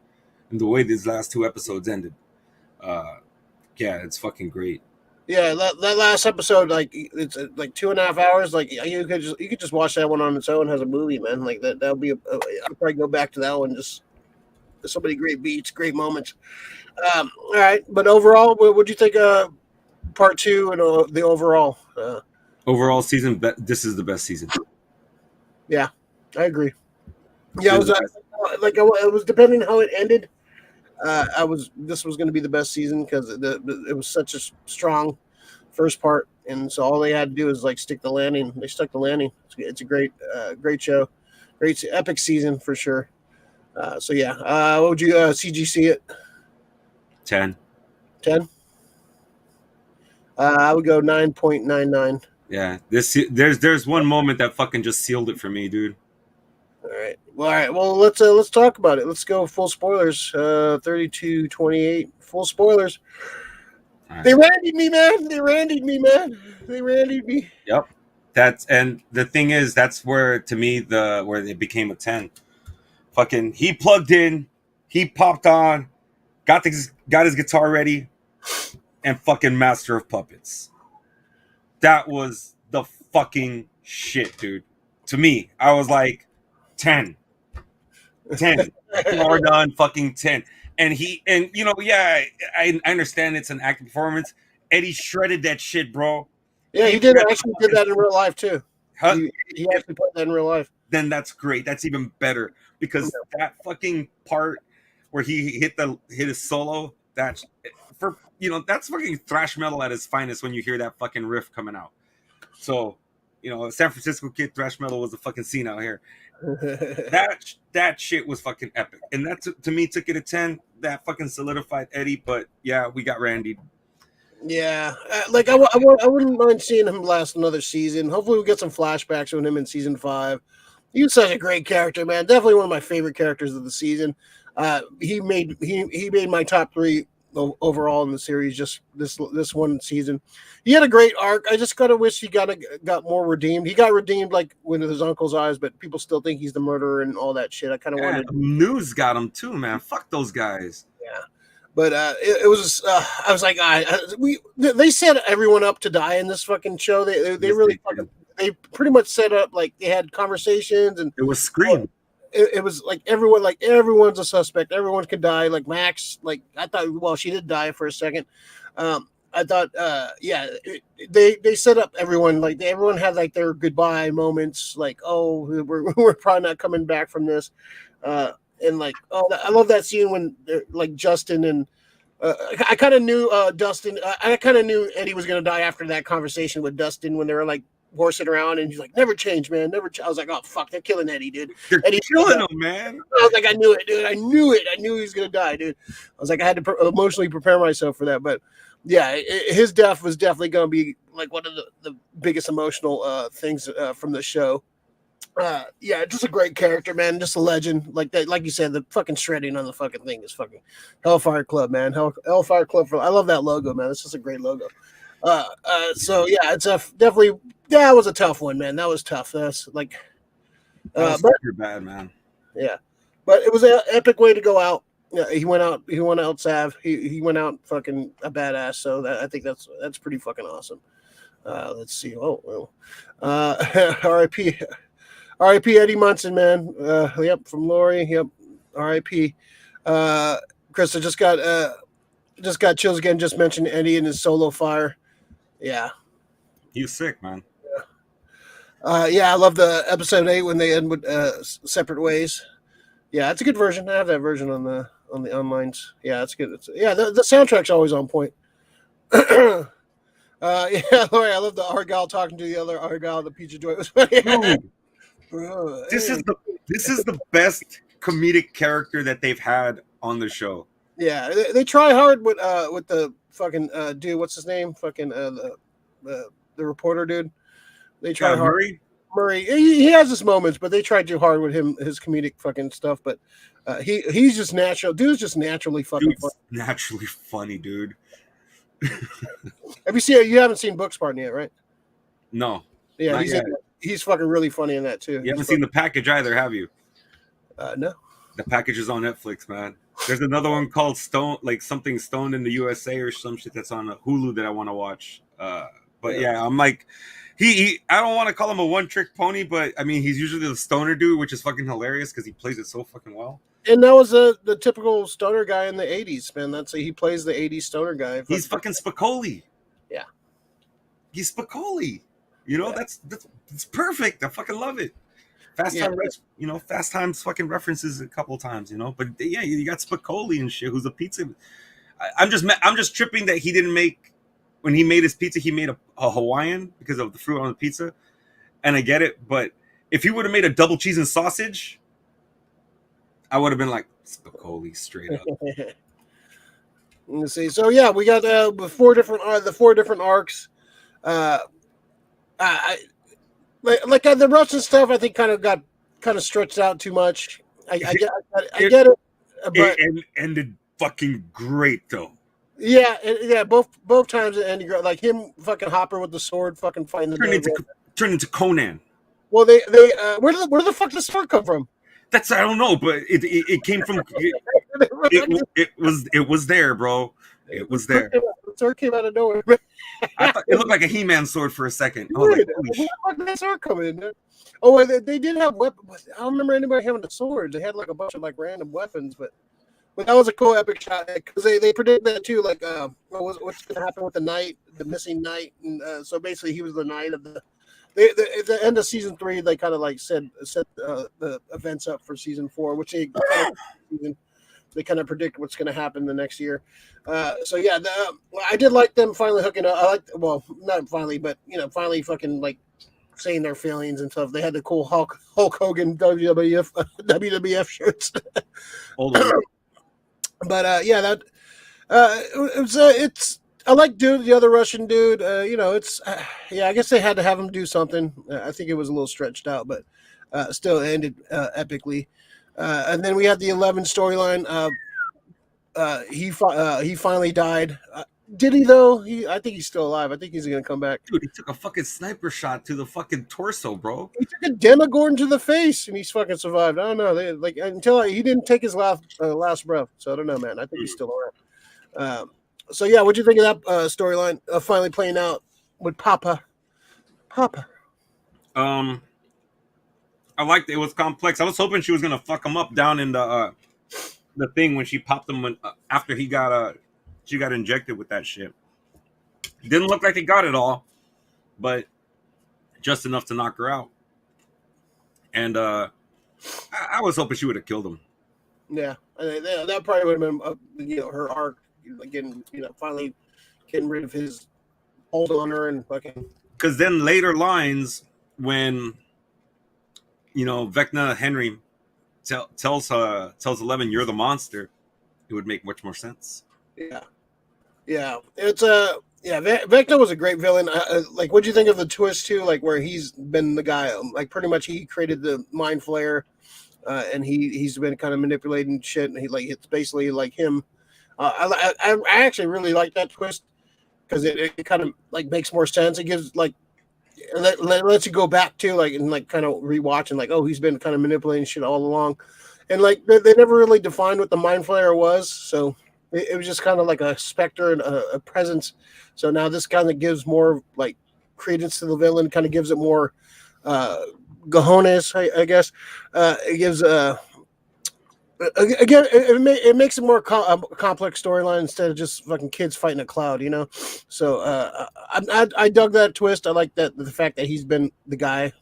and the way these last 2 episodes ended. Yeah, it's fucking great. Yeah, that last episode, like it's like 2.5 hours. Like you could just watch that one on its own as a movie, man. Like that'll be I'll probably go back to that one. Just so many great beats, great moments. All right, but overall, what do you think? Part 2 and the overall. Overall season, this is the best season. Yeah, I agree. Yeah, it was depending how it ended. This was going to be the best season because it was such a strong first part, and so all they had to do is like stick the landing. They stuck the landing. It's a great show, great epic season for sure. So yeah, what would you CGC it? 10. 10. I would go 9.99. Yeah, there's one moment that fucking just sealed it for me, dude. All right. Well, let's talk about it. Let's go full spoilers. 32-28. Full spoilers. Right. They randied me. Yep. And the thing is, that's where to me where it became a 10. Fucking he plugged in, he popped on, got his guitar ready, and fucking Master of Puppets. That was the fucking shit, dude. To me, I was like 10. More done, fucking 10. And yeah, I understand it's an acting performance. Eddie shredded that shit, bro. Yeah, he did that in real life too. Huh? He actually put that in real life. Then that's great. That's even better because that fucking part where he hit his solo, that's fucking thrash metal at its finest when you hear that fucking riff coming out. So, San Francisco kid thrash metal was a fucking scene out here. that shit was fucking epic, and that to me took it a 10. That fucking solidified Eddie, but yeah, we got randied. Yeah, I wouldn't mind seeing him last another season. Hopefully, we get some flashbacks with him in season 5. He was such a great character, man. Definitely one of my favorite characters of the season. He made my top 3 overall in the series. Just this one season, he had a great arc. I just gotta wish he got more redeemed. He got redeemed like with his uncle's eyes, but people still think he's the murderer and all that shit. I kind of wanted. News got him too, man. Fuck those guys. Yeah, but it was. I was like, they set everyone up to die in this fucking show. They really fucking. They pretty much set up like they had conversations and it was Scream. It was like everyone's a suspect. Everyone could die. Like Max, like I thought. Well, she did die for a second. I thought, they set up everyone. Like everyone had like their goodbye moments. Like, oh, we're probably not coming back from this. And like, oh, I love that scene when like Justin and I kind of knew Dustin. I kind of knew Eddie was gonna die after that conversation with Dustin when they were like horsing around, and he's like, "Never change, man. Never." I was like, "Oh fuck, they're killing Eddie, dude. Eddie's killing him, man." I was like, "I knew it, dude. I knew it. I knew he was gonna die, dude." I was like, I had to emotionally prepare myself for that. But yeah, his death was definitely gonna be like one of the biggest emotional things from the show. Yeah, just a great character, man. Just a legend. Like that, like you said, the fucking shredding on the fucking thing is fucking Hellfire Club, man. Hellfire Club. I love that logo, man. It's just a great logo. So yeah, it's definitely. Yeah, it was a tough one, man. That was tough. That's like, super bad, man. Yeah, But it was an epic way to go out. Yeah, he went out. He went out Sav. He went out fucking a badass. So I think that's pretty fucking awesome. Let's see. Oh well. R.I.P. R.I.P. Eddie Munson, man. Yep, from Lori. Yep. R.I.P. Chris, I just got chills again. Just mentioned Eddie and his solo fire. Yeah. He's sick, man. Yeah, I love the episode 8 when they end with separate ways. Yeah, it's a good version. I have that version on the onlines. Yeah, it's good. The soundtrack's always on point. Yeah, Lori, I love the Argyle talking to the other Argyle. The pizza joint was funny. Dude, this is the best comedic character that they've had on the show. Yeah, they try hard with the fucking dude. What's his name? Fucking the reporter dude. They try hard. Murray. He has his moments, but they try too hard with him, his comedic fucking stuff. But he's just natural. Dude's just naturally fucking funny. Naturally funny, dude. Have you seen? You haven't seen Booksmart yet, right? No. Yeah, he's fucking really funny in that too. You haven't seen The Package either, have you? No. The Package is on Netflix, man. There's another one called Stone, like something Stoned in the USA or some shit that's on Hulu that I want to watch. But yeah, I'm like, I don't want to call him a one-trick pony, but I mean, he's usually the stoner dude, which is fucking hilarious because he plays it so fucking well. And that was the typical stoner guy in the 80s, man. He plays the 80s stoner guy. He's fucking Spicoli. Yeah. He's Spicoli. You know, that's perfect. I fucking love it. Fast Times fucking references a couple times, you know. But yeah, you got Spicoli and shit, who's a pizza. I'm just tripping that he didn't make, when he made his pizza, he made a Hawaiian because of the fruit on the pizza. And I get it, but if he would have made a double cheese and sausage, I would have been like, Spicoli straight up. Let's see. So yeah, we got the four different arcs. The Russian stuff, I think, kind of stretched out too much. I get it, but it ended fucking great though. Yeah, both times it ended great. Like him, fucking Hopper with the sword, fucking fighting the turned into Conan. Well, they where the fuck did the sword come from? I don't know, but it came from it was there, bro. It was there. The sword came out of nowhere. I thought it looked like a He-Man sword for a second. Where the fuck did that sword come in there? Oh, they did have weapons. I don't remember anybody having a sword. They had like a bunch of like random weapons, but that was a cool epic shot because they predicted that too. Like, what's going to happen with the missing knight, and so basically he was the knight of the. At the end of season 3, they kind of like set the events up for season 4, which they kind of predict what's going to happen the next year. So yeah, I did like them finally hooking up. Not finally, but finally fucking like saying their feelings and stuff. They had the cool Hulk Hogan WWF shirts. But yeah, that it's. I like the other Russian dude. I guess they had to have him do something. I think it was a little stretched out, but still ended epically. And then we had the 11 storyline. He finally died. Did he though? I think he's still alive. I think he's gonna come back. Dude, he took a fucking sniper shot to the fucking torso, bro. He took a Demogorgon to the face, and he's fucking survived. I don't know. Until he didn't take his last breath. So I don't know, man. I think he's still around. So yeah, what'd you think of that storyline finally playing out with Papa? I liked it. It was complex. I was hoping she was gonna fuck him up down in the thing when she popped him after she got injected with that shit. Didn't look like it got it all, but just enough to knock her out. And I was hoping she would have killed him. Yeah, that probably would have been her arc. Again, finally getting rid of his hold on her and fucking. Because then later lines when Vecna Henry tells 11 you're the monster, it would make much more sense. Yeah, it's Vecna was a great villain. Like, what'd you think of the twist too? Like where he's been the guy, like pretty much he created the mind flare, and he's been kind of manipulating shit, and it's basically like him. I actually really like that twist because it kind of like makes more sense. It gives like lets you go back to and kind of rewatch and oh, he's been kind of manipulating shit all along. and like they never really defined what the Mind Flayer was, so it was just kind of like a specter and a presence. So now this kind of gives more like credence to the villain, kind of gives it more cojones, I guess. It gives again, it makes it more complex storyline instead of just fucking kids fighting a cloud, you know. So I dug that twist. I like that the fact that he's been the guy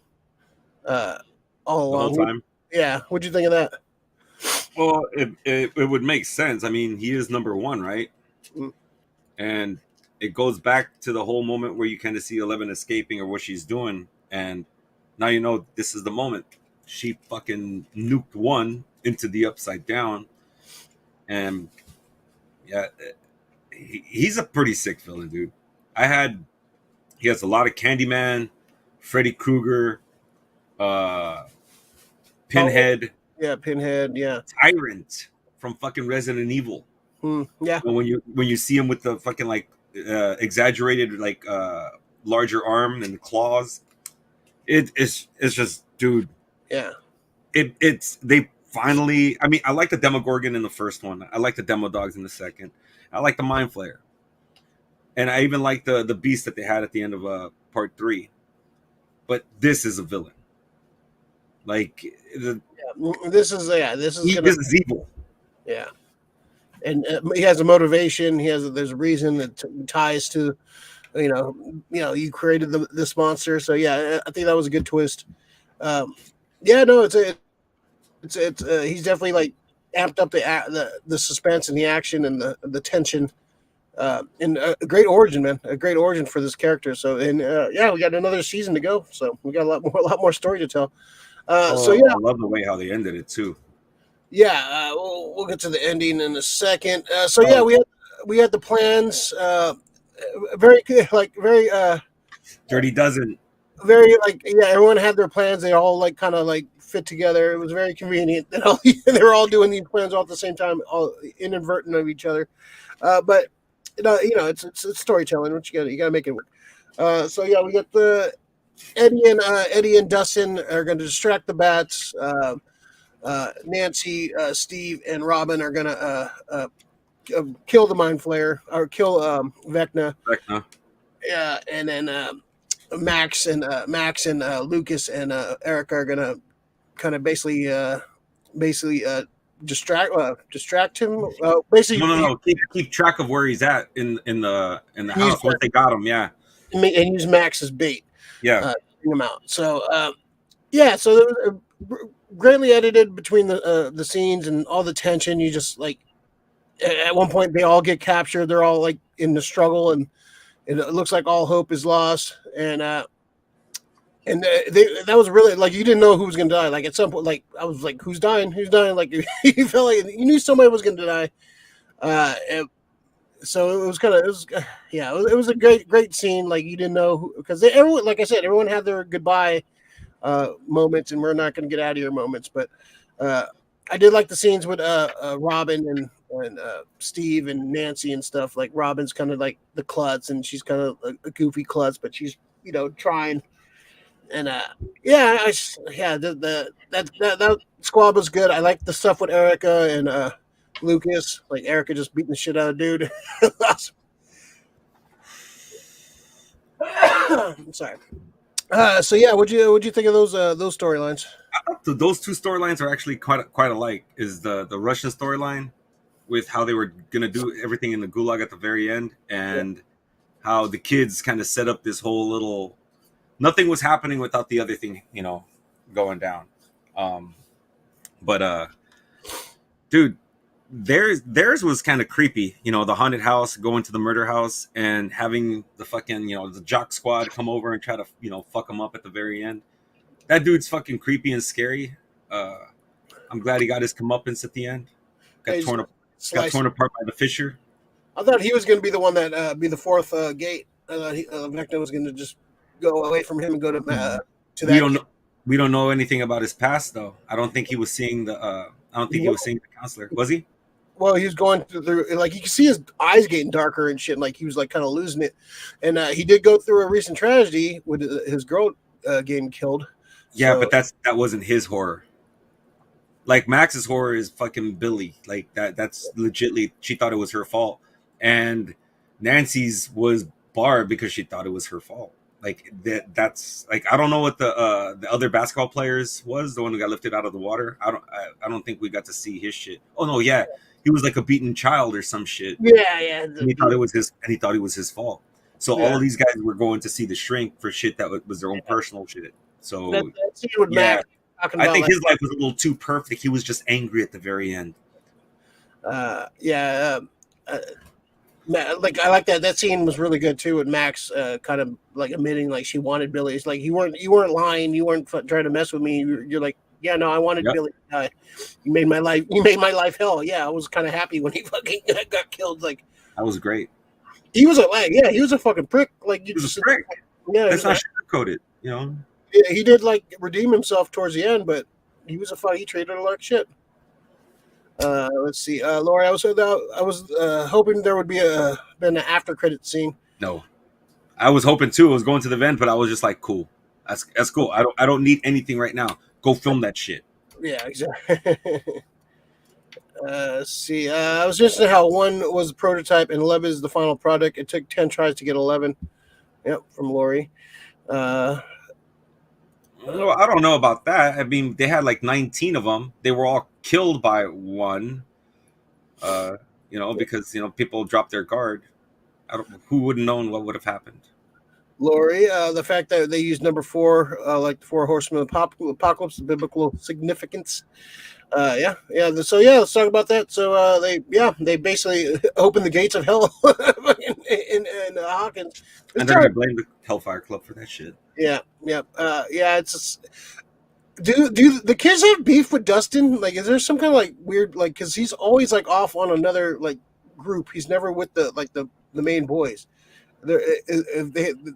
all The whole along. time. Yeah, what'd you think of that? Well, it would make sense. I mean, he is number one, right? Mm. And it goes back to the whole moment where you kind of see 11 escaping or what she's doing, and now you know this is the moment. She fucking nuked one into the upside down, and yeah, he's a pretty sick villain, dude. He has a lot of Candyman, Freddy Krueger, uh, Pinhead, Yeah, Pinhead. Yeah. Tyrant from fucking Resident Evil. Yeah. And when you see him with the fucking like exaggerated like larger arm and claws, it's just, dude. Yeah. It's they finally. I mean, I like the Demogorgon in the first one. I like the Demo Dogs in the second. I like the Mind Flayer, and I even like the beast that they had at the end of part 3. But this is a villain. Like This is this is evil. Yeah. And he has a motivation. There's a reason that ties to, you created this monster. So yeah, I think that was a good twist. Yeah, no, it's he's definitely like amped up the suspense and the action and the tension. And a great origin, man, a great origin for this character. So and yeah, we got another season to go. So we got a lot more story to tell. So yeah, I love the way how they ended it too. Yeah, we'll get to the ending in a second. So yeah, we had the plans. Very Dirty Dozen. very like yeah. Everyone had their plans. They all like kind of like fit together. It was very convenient. They were all doing these plans all at the same time, all inadvertent of each other. But it's storytelling. What you got to make it work. So yeah, we got the Eddie and Dustin are going to distract the bats. Nancy, Steve, and Robin are gonna kill the Mind Flayer or kill Vecna. Yeah, and then Max and Lucas and Erica are gonna kind of basically distract him. Basically, No. Keep track of where he's at in the house once they got him. Yeah, and use Max as bait. Yeah, bring him out. So yeah, so there was greatly edited between the scenes and all the tension. You just like at one point they all get captured. They're all like in the struggle, and it looks like all hope is lost. And that was really like you didn't know who was gonna die. Like at some point, like I was like, who's dying? Who's dying? Like you felt like you knew somebody was gonna die. So it was it was a great scene. Like you didn't know because everyone, like I said, everyone had their goodbye moments, and we're not going to get out of your moments. But I did like the scenes with Robin and Steve and Nancy and stuff. Like Robin's kind of like the klutz, and she's kind of a goofy klutz, but she's trying. And that squad was good. I like the stuff with Erica and Lucas. Like Erica just beating the shit out of dude. I'm sorry. So yeah, what'd you think of those storylines? Those two storylines are actually quite alike. Is the Russian storyline with how they were gonna do everything in the gulag at the very end, and how the kids kind of set up this whole little. Nothing was happening without the other thing, going down. But dude, theirs was kind of creepy. The haunted house, going to the murder house, and having the fucking the jock squad come over and try to fuck them up at the very end. That dude's fucking creepy and scary. I'm glad he got his comeuppance at the end. Got torn apart by the Fisher. I thought he was going to be the one that be the fourth gate. I thought Vecna was going to just go away from him and go to that. We don't know anything about his past though. I don't think he was seeing the. I don't think he was seeing the counselor. Was he? Well, he was going through, like you can see his eyes getting darker and shit. Like he was like kind of losing it, and he did go through a recent tragedy with his girl getting killed. Yeah, but that wasn't his horror. Like Max's horror is fucking Billy. Like that's legitly she thought it was her fault. And Nancy's was Barb because she thought it was her fault. Like that's like I don't know what the other basketball players was, the one who got lifted out of the water. I don't think we got to see his shit. Oh no, yeah. He was like a beaten child or some shit. Yeah. And he thought it was his fault. So all of these guys were going to see the shrink for shit that was their own personal shit. So that scene with Max talking about, I think his life was a little too perfect. He was just angry at the very end. Like I like that scene was really good too, with Max kind of like admitting like she wanted Billy. It's like you weren't lying, you weren't trying to mess with me. You're like, yeah, no, I wanted Billy to die. You made my life hell. Yeah, I was kind of happy when he fucking got killed. Like that was great. He was he was a fucking prick. Like he was a prick. Yeah, that's not sugarcoated. You know. Yeah, he did like redeem himself towards the end, but he treated her like shit. Let's see, Lori. I was hoping there would be been an after credit scene. No, I was hoping too. I was going to the event, but I was just like, cool. That's cool. I don't need anything right now. Go film that shit. Yeah, exactly. Let's see. I was just saying how 1 was the prototype and 11 is the final product. It took 10 tries to get 11. Yep, from Lori. I don't know about that. I mean, they had like 19 of them. They were all killed by 1. Because people dropped their guard. Who would have known what would have happened? Lori, the fact that they used number 4, like the 4 horsemen of apocalypse, the biblical significance. So let's talk about that. So they basically opened the gates of hell in Hawkins. And they're gonna blame the Hellfire Club for that shit. Yeah. It's just, do the kids have beef with Dustin? Like, is there some kind of like weird, like, because he's always like off on another like group. He's never with the main boys. Do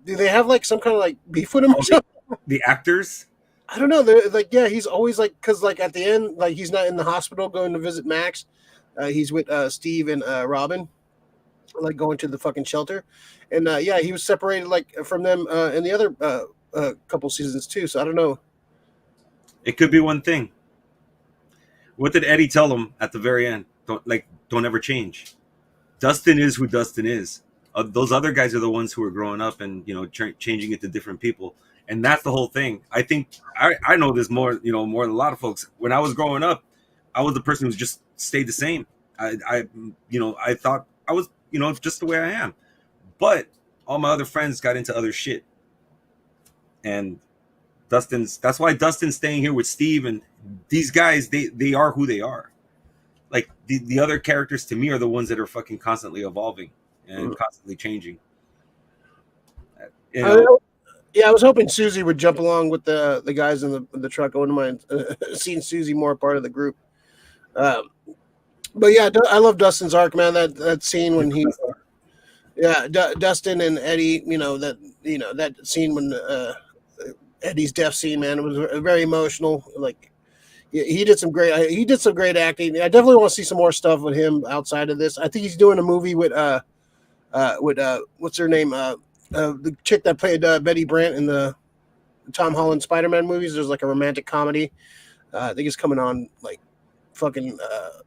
they have like some kind of like beef with him or something? The actors? I don't know. They're like, yeah, he's always like, because like at the end, like he's not in the hospital going to visit Max. He's with Steve and Robin, like going to the fucking shelter, and he was separated like from them in the other couple seasons too. So I don't know. It could be one thing. What did Eddie tell him at the very end? Don't ever change. Dustin is who Dustin is. Those other guys are the ones who are growing up and changing it to different people. And that's the whole thing. I think I know this more than a lot of folks. When I was growing up, I was the person who just stayed the same. I thought I was, just the way I am. But all my other friends got into other shit. And that's why Dustin's staying here with Steve and these guys, they are who they are. Like the other characters to me are the ones that are fucking constantly evolving and constantly changing. Yeah, I was hoping Susie would jump along with the guys in the truck. I wouldn't mind seeing Susie more part of the group. But yeah, I love Dustin's arc, man. That scene when he, Dustin and Eddie, that scene when Eddie's death scene, man, it was very emotional. Like he did some great acting. I definitely want to see some more stuff with him outside of this. I think he's doing a movie with what's her name? The chick that played Betty Brant in the Tom Holland Spider-Man movies. There's like a romantic comedy. I think it's coming on like fucking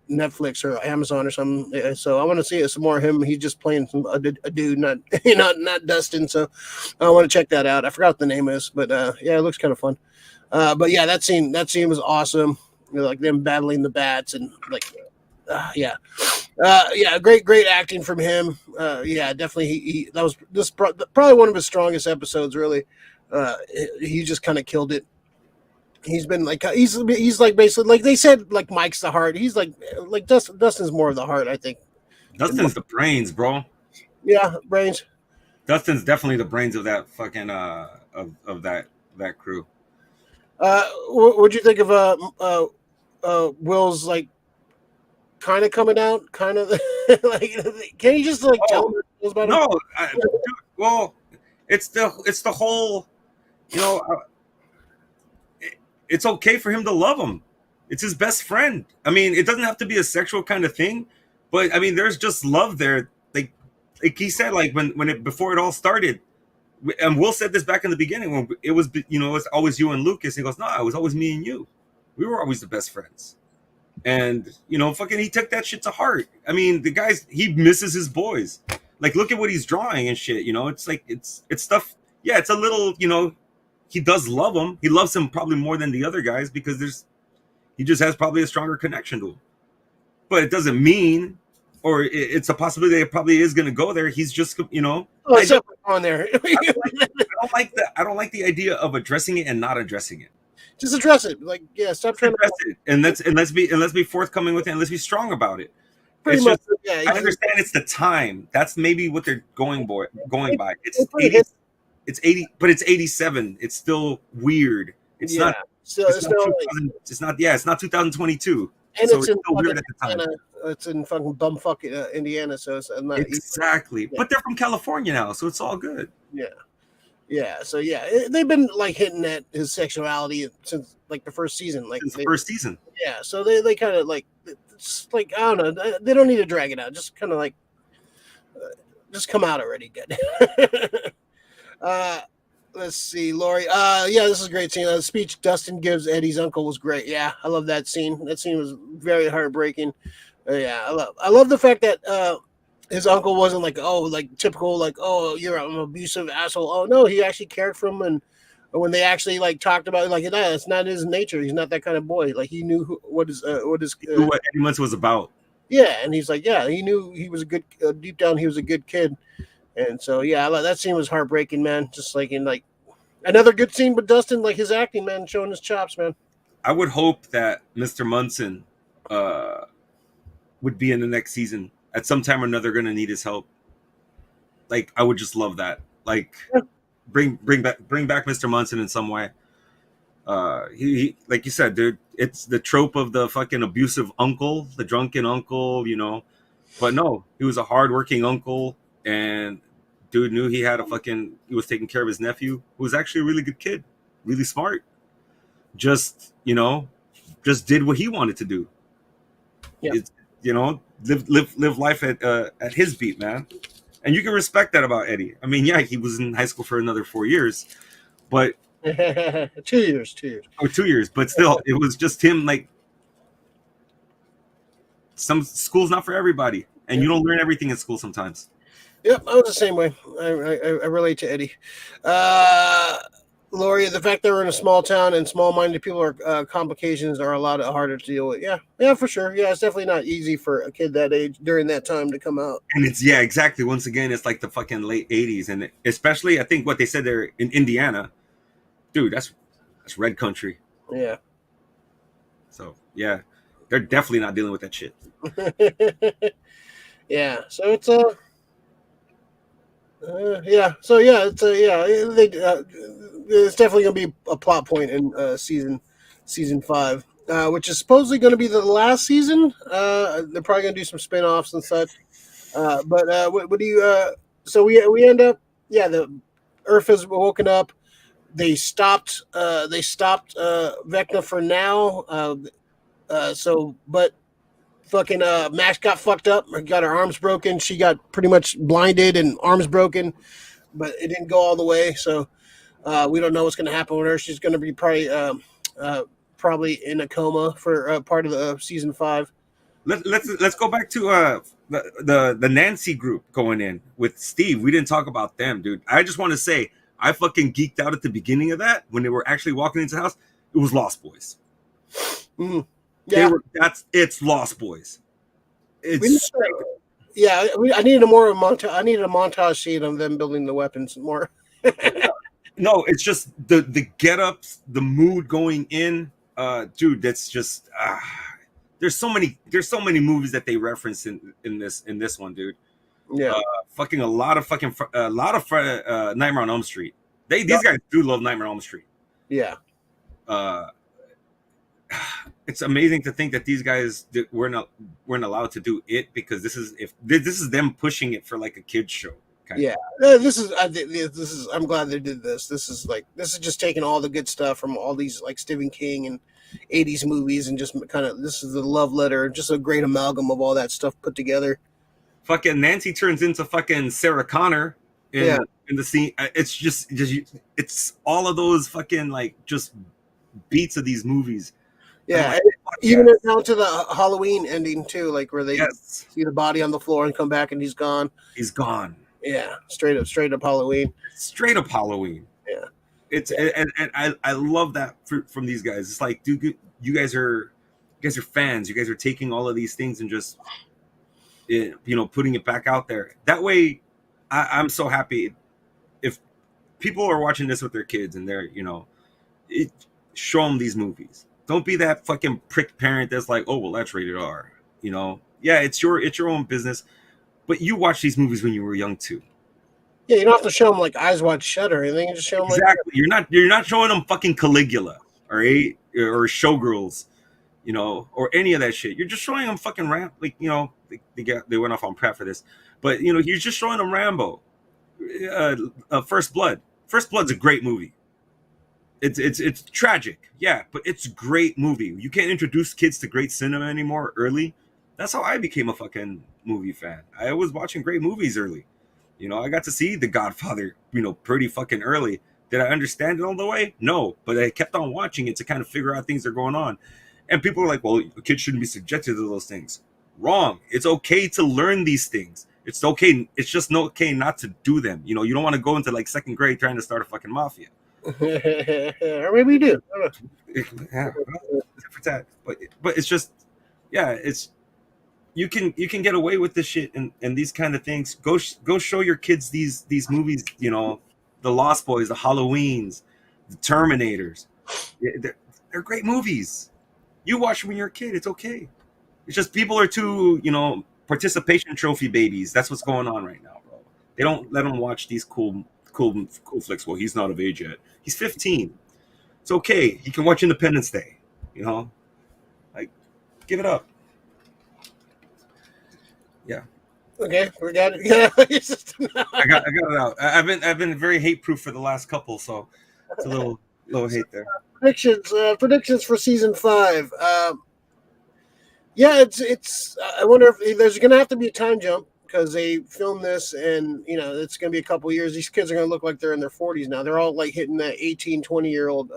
Netflix or Amazon or something. So I want to see some more of him. He's just playing a dude, not Dustin. So I want to check that out. I forgot what the name is, but it looks kind of fun. But yeah, that scene was awesome. Like them battling the bats and like, great acting from him. Definitely. That was probably one of his strongest episodes. Really, he just kind of killed it. He's been like he's like basically like they said like Mike's the heart. He's like Dustin's more of the heart. I think Dustin's the brains, bro. Yeah, brains. Dustin's definitely the brains of that fucking of that crew. What'd you think of Will's like kind of coming out, kind of like? Can you just like tell me about it? Well, it's the whole, it's okay for him to love him. It's his best friend. I mean, it doesn't have to be a sexual kind of thing, but I mean, there's just love there. Like he said, like before it all started, and Will said this back in the beginning when it was, it's always you and Lucas. He goes, no, it was always me and you. We were always the best friends. And fucking he took that shit to heart. I mean, he misses his boys. Like, look at what he's drawing and shit. It's like it's stuff. Yeah, it's a little. He does love them. He loves him probably more than the other guys because he just has probably a stronger connection to him. But it doesn't mean, or it's a possibility that it probably is going to go there. He's just, Oh, it's on there. I don't like the idea of addressing it and not addressing it. Just address it. Like, yeah, stop trying to it. And let's be forthcoming with it, and let's be strong about it. Pretty much, I understand it's the time. That's maybe what they're going by. It's 80, but it's 87. It's still weird. It's not. It's not 2022. And so it's in still weird at the time. It's in fucking bumfuck Indiana, so it's not exactly. Yeah. But they're from California now, so it's all good. Yeah. So they've been like hitting at his sexuality since like the first season. First season. Yeah. So they kind of like, it's like, I don't know. They don't need to drag it out. Just kind of like, just come out already. Good. Let's see, Lori. Yeah, this is a great scene. The speech Dustin gives Eddie's uncle was great. Yeah, I love that scene. That scene was very heartbreaking. Yeah, I love the fact that his uncle wasn't like, oh, like typical, like, oh, you're an abusive asshole. Oh no, he actually cared for him, and when they actually like talked about it, like, no, it's not his nature. He's not that kind of boy. Like he knew what Eddie Munson was about. Yeah, and he's like, yeah, he knew he was a good. Deep down, he was a good kid. And so, yeah, that scene was heartbreaking, man. Just like another good scene with Dustin, like his acting, man, showing his chops, man. I would hope that Mr. Munson would be in the next season. At some time or another, going to need his help. Like, I would just love that. Like, bring back Mr. Munson in some way. He like you said, dude, it's the trope of the fucking abusive uncle, the drunken uncle, But no, he was a hardworking uncle, and dude knew he was taking care of his nephew, who was actually a really good kid, really smart. Just did what he wanted to do. Yeah. Live life at his beat, man. And you can respect that about Eddie. I mean, yeah, he was in high school for another 4 years, but 2 years. Oh, 2 years, but still, it was just him. Like, some school's not for everybody, and you don't learn everything in school sometimes. Yep, I was the same way. I relate to Eddie. Lori, the fact that we're in a small town and small-minded people are complications are a lot harder to deal with. Yeah, for sure. Yeah, it's definitely not easy for a kid that age during that time to come out. And exactly. Once again, it's like the fucking late 80s, and especially I think what they said there in Indiana, dude, that's red country. Yeah. So yeah, they're definitely not dealing with that shit. Yeah. So it's it's definitely gonna be a plot point in season 5, which is supposedly going to be the last season. They're probably gonna do some spin-offs and such. But what do you? So we end up. Yeah, the Earth has woken up. They stopped Vecna for now. But fucking Max got fucked up, got her arms broken. She got pretty much blinded and arms broken, but it didn't go all the way. So we don't know what's going to happen with her. She's going to be probably in a coma for part of the season 5. Let's go back to the Nancy group going in with Steve. We didn't talk about them, dude. I just want to say I fucking geeked out at the beginning of that when they were actually walking into the house. It was Lost Boys. Mm-hmm. Yeah, it's Lost Boys. I needed a montage. I needed a montage scene of them building the weapons more. No, it's just the get-ups, the mood going in, dude. That's just there's so many movies that they reference in this one, dude. Yeah, fucking a lot of Nightmare on Elm Street. These guys do love Nightmare on Elm Street. Yeah. It's amazing to think that these guys weren't allowed to do it, because this is them pushing it for like a kids show. Yeah, this is I'm glad they did this. This is just taking all the good stuff from all these like Stephen King and 80s movies and just kind of, this is the love letter, just a great amalgam of all that stuff put together. Fucking Nancy turns into fucking Sarah Connor in the scene. It's just it's all of those fucking like just beats of these movies. And I'm Yeah, like, and fuck even yes, down to the Halloween ending too, like where they yes, see the body on the floor and come back and he's gone. he's gone. Yeah, straight up Halloween. Straight up Halloween. Yeah, It's yeah, and I love that from these guys. It's like, dude, you guys are fans. You guys are taking all of these things and just putting it back out there. That way, I'm so happy if people are watching this with their kids and they're it, show them these movies. Don't be that fucking prick parent that's like, oh well, that's rated R. Yeah, it's your own business, but you watch these movies when you were young too. yeah. You don't have to show them like Eyes Wide Shut or anything. You just show them like, Exactly. You're not showing them fucking Caligula, all right, or Showgirls, or any of that shit. You're just showing them fucking like they went off on prep for this, but you're just showing them Rambo, First Blood. First Blood's a great movie. It's tragic, yeah, but it's a great movie. You can't introduce kids to great cinema anymore early. That's how I became a fucking movie fan. I was watching great movies early. I got to see The Godfather, pretty fucking early. Did I understand it all the way? No, but I kept on watching it to kind of figure out things that are going on. And people are like, well, kids shouldn't be subjected to those things. Wrong. It's okay to learn these things. It's okay. It's just okay not to do them. You don't want to go into like second grade trying to start a fucking mafia. or maybe you do. I don't know. Yeah, for that. But it's just, yeah, it's you can get away with this shit and these kind of things. Go show your kids these movies. The Lost Boys, the Halloweens, the Terminators. They're great movies. You watch them when you're a kid. It's okay. It's just people are too participation trophy babies. That's what's going on right now, bro. They don't let them watch these cool flicks. Well, he's not of age yet. He's 15. It's okay. He can watch Independence Day. Like, give it up. Yeah. Okay, we got it. Yeah, I got it out. I've been very hate proof for the last couple, so it's a little hate there. predictions for season 5. Yeah, it's. I wonder if there's going to have to be a time jump because they filmed this, and it's going to be a couple years. These kids are going to look like they're in their 40s now. They're all like hitting that 18, 20-year-old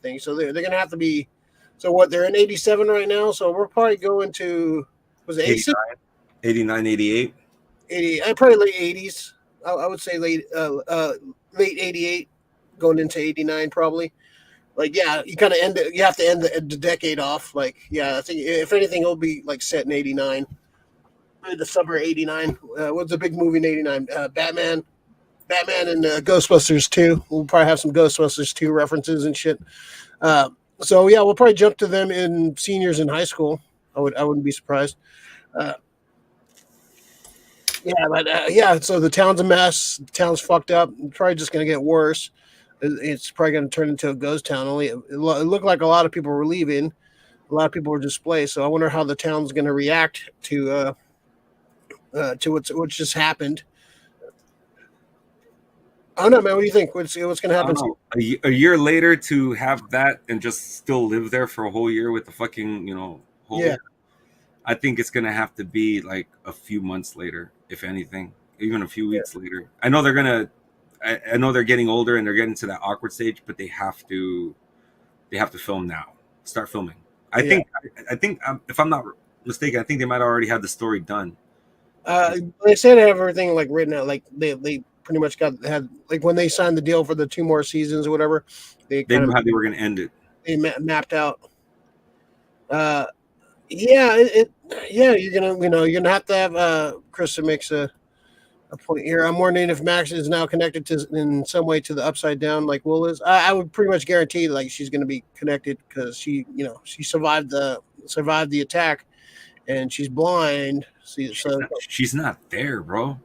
thing. So they're going to have to be. So what? They're in 87 right now. So we're probably going to. Was it 86? 89, 88. 80. Probably late 80s. I would say late 88, going into 89 probably. Like, yeah, you kind of end it. You have to end the decade off. Like, yeah, I think if anything, it'll be like set in 89, the summer of 89. What's the big movie in 89? Batman and Ghostbusters 2. We'll probably have some Ghostbusters 2 references and shit. So yeah, we'll probably jump to them in seniors in high school. I wouldn't be surprised. Yeah, but yeah, so the town's a mess. The town's fucked up. It's probably just going to get worse. It's probably going to turn into a ghost town. Only it looked like a lot of people were leaving. A lot of people were displaced. So I wonder how the town's going to react to what's just happened. I don't know, man. What do you think? What's going to happen? A year later to have that and just still live there for a whole year with the fucking whole. Yeah. I think it's gonna have to be like a few months later, if anything, even a few weeks later. I know they're gonna. I know they're getting older and they're getting to that awkward stage, but they have to film now. Start filming. I think if I'm not mistaken, I think they might already have the story done. They said they have everything like written out. Like they pretty much had like when they signed the deal for the 2 more seasons or whatever. They knew how they were gonna end it. They mapped out. Yeah, you're gonna have to have Krista makes a point here. I'm wondering if Max is now connected to in some way to the Upside Down, like Will is. I would pretty much guarantee like she's gonna be connected because she survived the attack, and she's blind. She's not there, bro.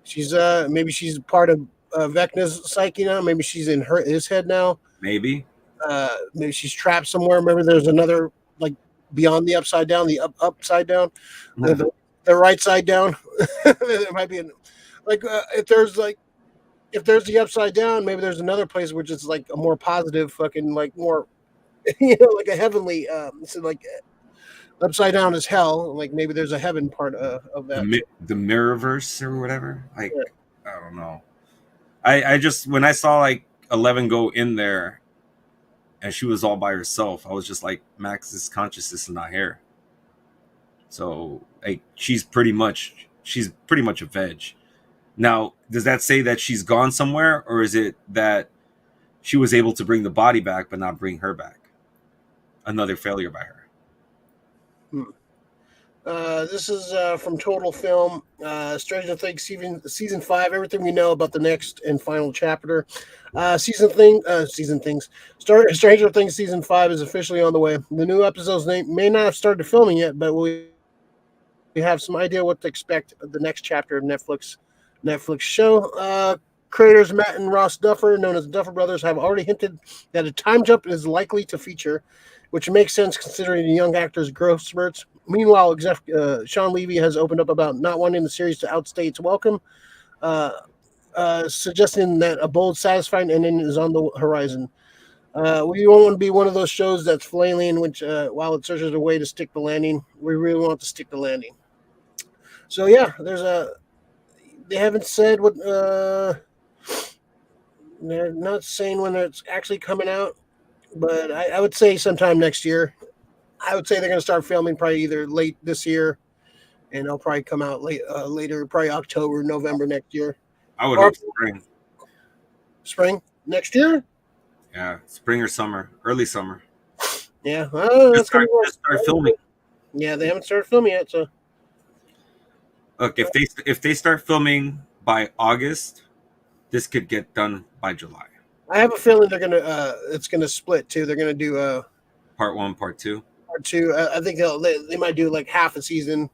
She's maybe she's part of Vecna's psyche now. Maybe she's in his head now. Maybe she's trapped somewhere. Remember, there's another like. Beyond the Upside Down, the upside down, the right side down. There might be if there's the Upside Down, maybe there's another place which is like a more positive, fucking like more, like a heavenly. So like Upside Down is hell. Like maybe there's a heaven part of that. The Mirrorverse or whatever. Like I don't know. I just when I saw like 11 go in there. and she was all by herself. I was just like, Max's consciousness is not here. So like she's pretty much a veg. Now, does that say that she's gone somewhere, or is it that she was able to bring the body back but not bring her back? Another failure by her. This is from Total Film. Stranger Things season 5. Everything we know about the next and final chapter. Stranger Things season 5 is officially on the way. The new episode's name may not have started filming yet, but we have some idea what to expect of the next chapter of Netflix show. Creators Matt and Ross Duffer, known as the Duffer Brothers, have already hinted that a time jump is likely to feature, which makes sense considering the young actor's growth spurts. Meanwhile, Sean Levy has opened up about not wanting the series to outstay its welcome, suggesting that a bold, satisfying ending is on the horizon. We don't want to be one of those shows that's flailing, which while it searches a way to stick the landing, we really want to stick the landing. So yeah, they haven't said what. They're not saying when it's actually coming out, but I would say sometime next year. I would say they're going to start filming probably either late this year, and they'll probably come out later, probably October, November next year. I would hope spring. Spring next year? Yeah, spring or summer, early summer. Yeah, just start filming. Yeah, they haven't started filming yet, so. Look, if they start filming by August, this could get done by July. I have a feeling it's gonna split too. They're gonna do part 1, part 2. Part 2. I think they might do like half a season.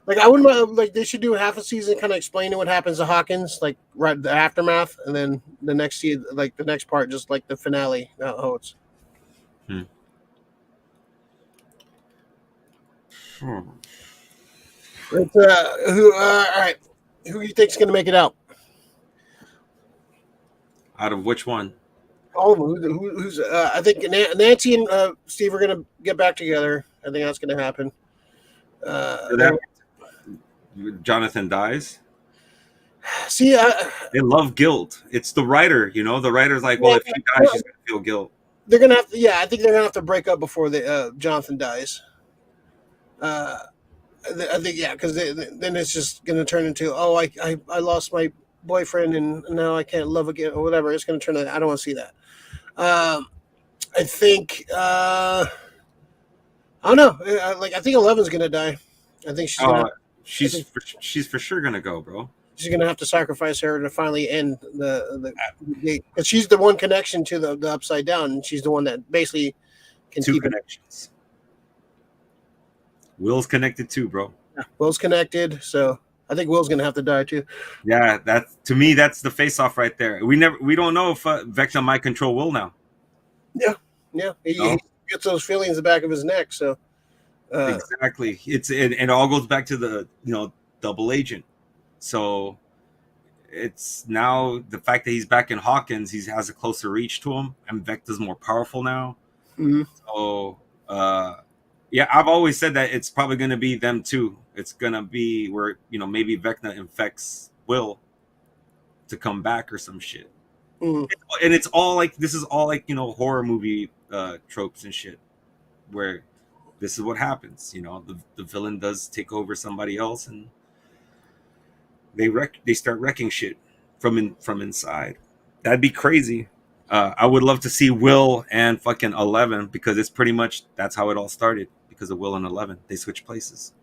Like I wouldn't mind, like they should do half a season, kind of explaining what happens to Hawkins, like right the aftermath, and then the next season, like the next part, just like the finale. It's. But, all right. Who do you think's gonna make it out? Out of which one? All of them. Who's? I think Nancy and Steve are gonna get back together. I think that's gonna happen. Jonathan dies. See, they love guilt. It's the writer, The writer's like, well, if he dies, she's gonna feel guilt. They're gonna have to. Yeah, I think they're gonna have to break up before Jonathan dies. I think because then it's just gonna turn into I lost my boyfriend and now I can't love again or whatever. It's gonna turn into, I don't want to see that. I think I don't know. I think 11's gonna die. I think she's for sure gonna go, bro. She's gonna have to sacrifice her to finally end the because she's the one connection to the upside down, and she's the one that basically can keep connections. Will's connected too, bro. Yeah, Will's connected, so I think Will's gonna have to die too. Yeah, to me that's the face-off right there. We don't know if Vecna might control Will now. Yeah, he gets those feelings in the back of his neck. So exactly, it all goes back to the double agent. So it's now the fact that he's back in Hawkins, he has a closer reach to him, and Vecna's more powerful now. Mm-hmm. So yeah, I've always said that it's probably going to be them too. It's going to be where maybe Vecna infects Will to come back or some shit. Mm-hmm. And it's all like this is all like horror movie tropes and shit, where this is what happens. The villain does take over somebody else, and they start wrecking shit from inside. That'd be crazy. I would love to see Will and fucking 11 because it's pretty much that's how it all started because of Will and 11. They switch places.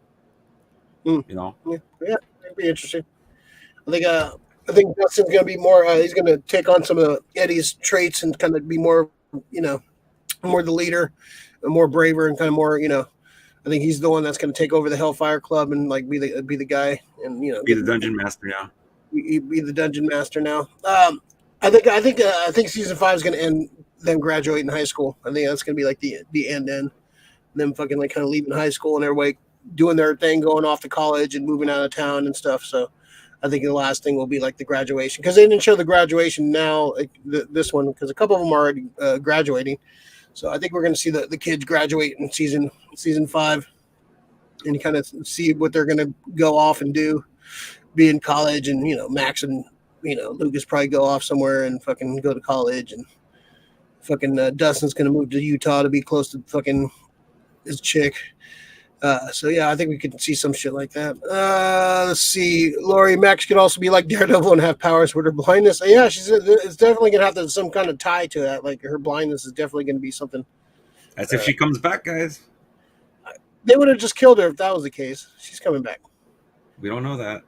Yeah, that'd be interesting. I think Dustin's gonna be more. He's gonna take on some of Eddie's traits and kind of be more, more the leader, more braver, and kind of more, I think he's the one that's gonna take over the Hellfire Club and like be the guy and be the dungeon master now. Be the dungeon master now. I think season 5 is gonna end them graduating high school. I think that's gonna be like the end. Them fucking like kind of leaving high school and everybody doing their thing, going off to college and moving out of town and stuff. So I think the last thing will be like the graduation because they didn't show the graduation now, like this one, because a couple of them are already graduating. So I think we're going to see the kids graduate in season 5 and kind of see what they're going to go off and do, be in college, and Max and Lucas probably go off somewhere and fucking go to college and fucking Dustin's gonna move to Utah to be close to fucking his chick. So yeah, I think we could see some shit like that. Let's see. Laurie Max could also be like Daredevil and have powers with her blindness. Yeah, it's definitely gonna have some kind of tie to that. Like her blindness is definitely gonna be something. That's if she comes back, guys. They would have just killed her if that was the case. She's coming back. We don't know that.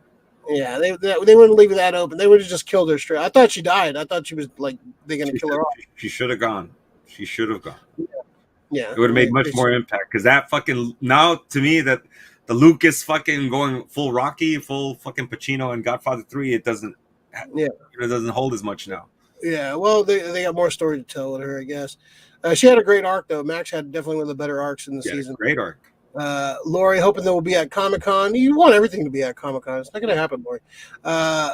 Yeah, they wouldn't leave that open. They would have just killed her straight. I thought she died. I thought she was like they're gonna kill her off. She should have gone. She should have gone. Yeah, it would have made much more impact because that fucking now to me that the Lucas fucking going full Rocky, full fucking Pacino and Godfather 3, it doesn't hold as much now. Yeah, well, they got more story to tell with her, I guess. She had a great arc though. Max had definitely one of the better arcs in the season. Great arc. Lori hoping that we'll be at Comic-Con. You want everything to be at Comic-Con. It's not going to happen, Lori.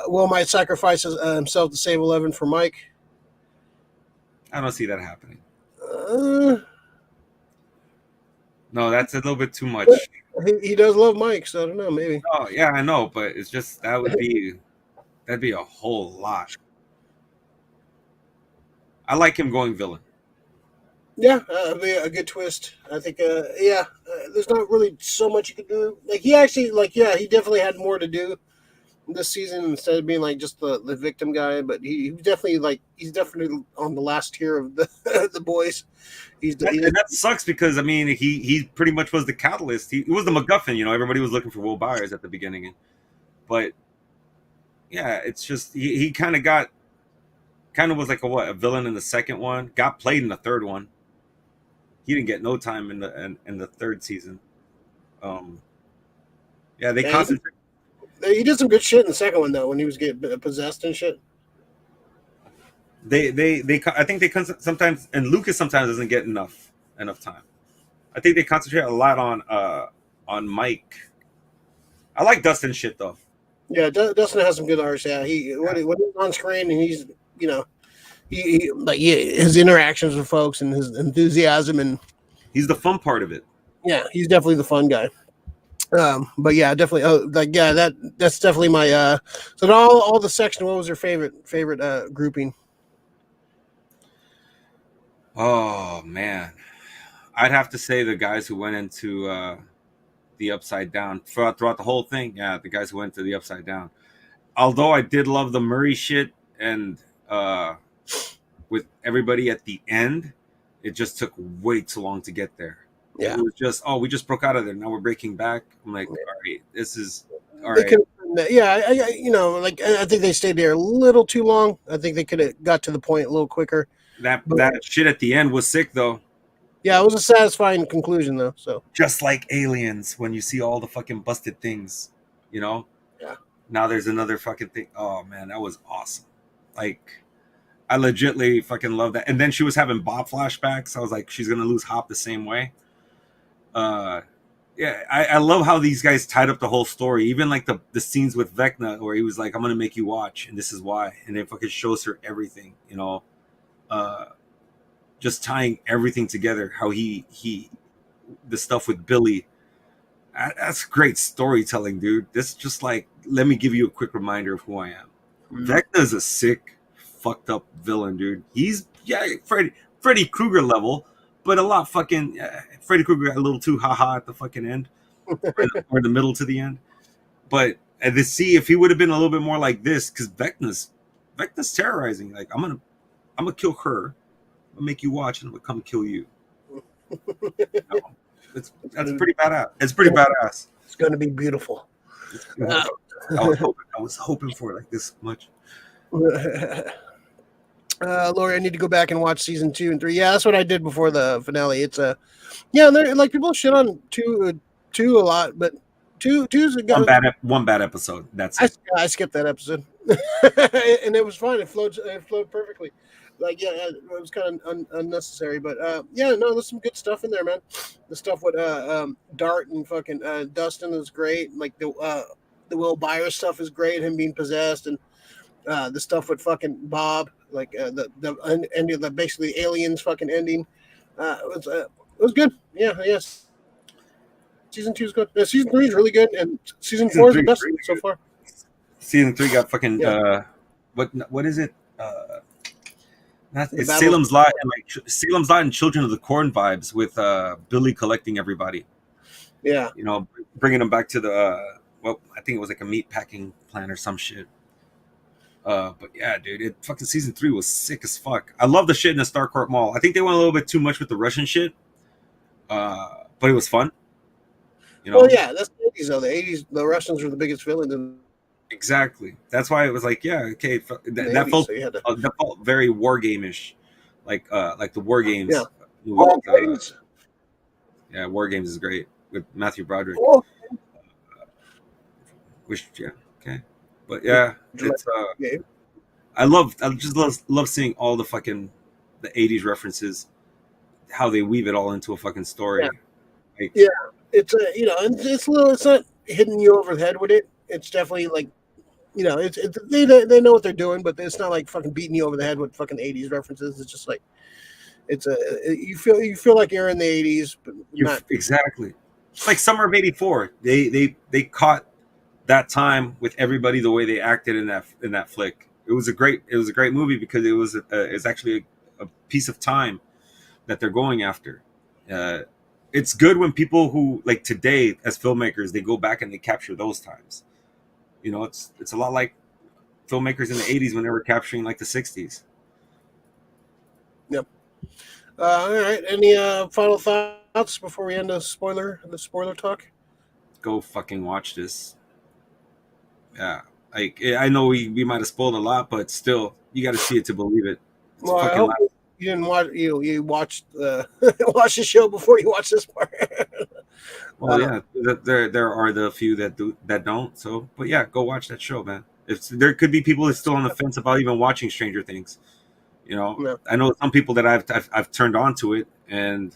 Will might sacrifice himself to save 11 for Mike. I don't see that happening. No, that's a little bit too much. He does love Mike, so I don't know, maybe. Oh, yeah, I know, but it's just that'd be a whole lot. I like him going villain. Yeah, be a good twist. I think, there's not really so much you could do. Like, he actually, he definitely had more to do this season instead of being, like, just the victim guy. But he's definitely on the last tier of the boys. And that sucks because, I mean, he pretty much was the catalyst. He was the MacGuffin, everybody was looking for Will Byers at the beginning. But, yeah, it's just, he kind of was like a villain in the second one, got played in the third one. He didn't get no time in the third season. They concentrate. He did some good shit in the second one though, when he was getting possessed and shit. I think they sometimes, and Lucas sometimes doesn't get enough time. I think they concentrate a lot on Mike. I like Dustin shit though. Yeah, Dustin has some good arcs. Yeah, when he's on screen and he's his interactions with folks and his enthusiasm, and he's the fun part of it. Yeah, he's definitely the fun guy. But yeah, definitely. That's definitely my. So all the section. What was your favorite grouping? Oh man, I'd have to say the guys who went into the Upside Down throughout the whole thing. Yeah, the guys who went to the Upside Down. Although I did love the Murray shit and with everybody at the end, it just took way too long to get there. Yeah. It was just, we just broke out of there. Now we're breaking back. I'm like, all right, this is all right. I think they stayed there a little too long. I think they could have got to the point a little quicker. That shit at the end was sick though. Yeah, it was a satisfying conclusion though. So just like Aliens, when you see all the fucking busted things, Yeah. Now there's another fucking thing. Oh man, that was awesome. Like, I legitly fucking love that. And then she was having Bob flashbacks. I was like, she's gonna lose Hop the same way. I love how these guys tied up the whole story. Even like the scenes with Vecna where he was like, I'm gonna make you watch, and this is why. And it fucking shows her everything, just tying everything together. How the stuff with Billy. That's great storytelling, dude. This just like, let me give you a quick reminder of who I am. Vecna's a sick, fucked up villain, dude. He's Freddy Krueger level, but a lot fucking Freddy Krueger got a little too haha at the fucking end, or the middle to the end. But to see if he would have been a little bit more like this, because Vecna's terrorizing. Like, I'm gonna kill her, I'm gonna make you watch, and I'm gonna come kill you. That's pretty badass. It's pretty badass. It's gonna be beautiful. I was hoping for it like this much. Lori, I need to go back and watch season 2 and 3. Yeah, that's what I did before the finale. It's like people shit on two a lot, but two's a good one bad episode. That's it. I skipped that episode, and it was fine. It flowed perfectly. Like, yeah, it was kind of unnecessary, but there's some good stuff in there, man. The stuff with Dart and fucking Dustin is great. Like the Will Byers stuff is great. Him being possessed, and the stuff with fucking Bob, like the ending, the basically aliens fucking ending. It was good. Yeah, yes. Season 2 is good. Season 3 is really good, and season 4 is the best so far. Season 3 got fucking what is it? The It's battles. Salem's Lot and like Salem's Lot and Children of the Corn vibes with Billy collecting everybody. Yeah. You know, bringing them back to the well, I think it was like a meat packing plant or some shit. But yeah, dude, fucking season 3 was sick as fuck. I love the shit in the Starcourt Mall. I think they went a little bit too much with the Russian shit, but it was fun. You Well, know, yeah, that's the 80s, though. The 80s, the Russians were the biggest villains in exactly. That's why it was like, yeah, okay, the that 80s, felt so you had to. that felt very war game-ish, like the War Yeah. Games movie. All things. Yeah, War Games is great with Matthew Broderick. All Which yeah, okay, but yeah, it's game. I just love seeing all the fucking the '80s references, how they weave it all into a fucking story. Yeah. Like, Yeah. It's it's a little. It's not hitting you over the head with it. It's definitely like, they know what they're doing, but it's not like fucking beating you over the head with fucking 80s references. It's just like you feel like you're in the 80s, but not exactly. It's like summer of '84. They caught that time with everybody the way they acted in that flick. It was a great movie because it's actually a piece of time that they're going after. It's good when people who like today as filmmakers they go back and they capture those times. You know, it's a lot like filmmakers in the '80s when they were capturing like the '60s. Yep. All right. Any final thoughts before we end the spoiler talk? Go fucking watch this. Yeah, like I know we might have spoiled a lot, but still, you got to see it to believe it. It's Well, I fucking hope loud. you didn't watch you watched watch the show before you watch this part. Well, yeah, there are the few that don't. So, but yeah, go watch that show, man. If there could be people that's still on the fence about even watching Stranger Things, you know, Yeah. I know some people that I've turned on to it, and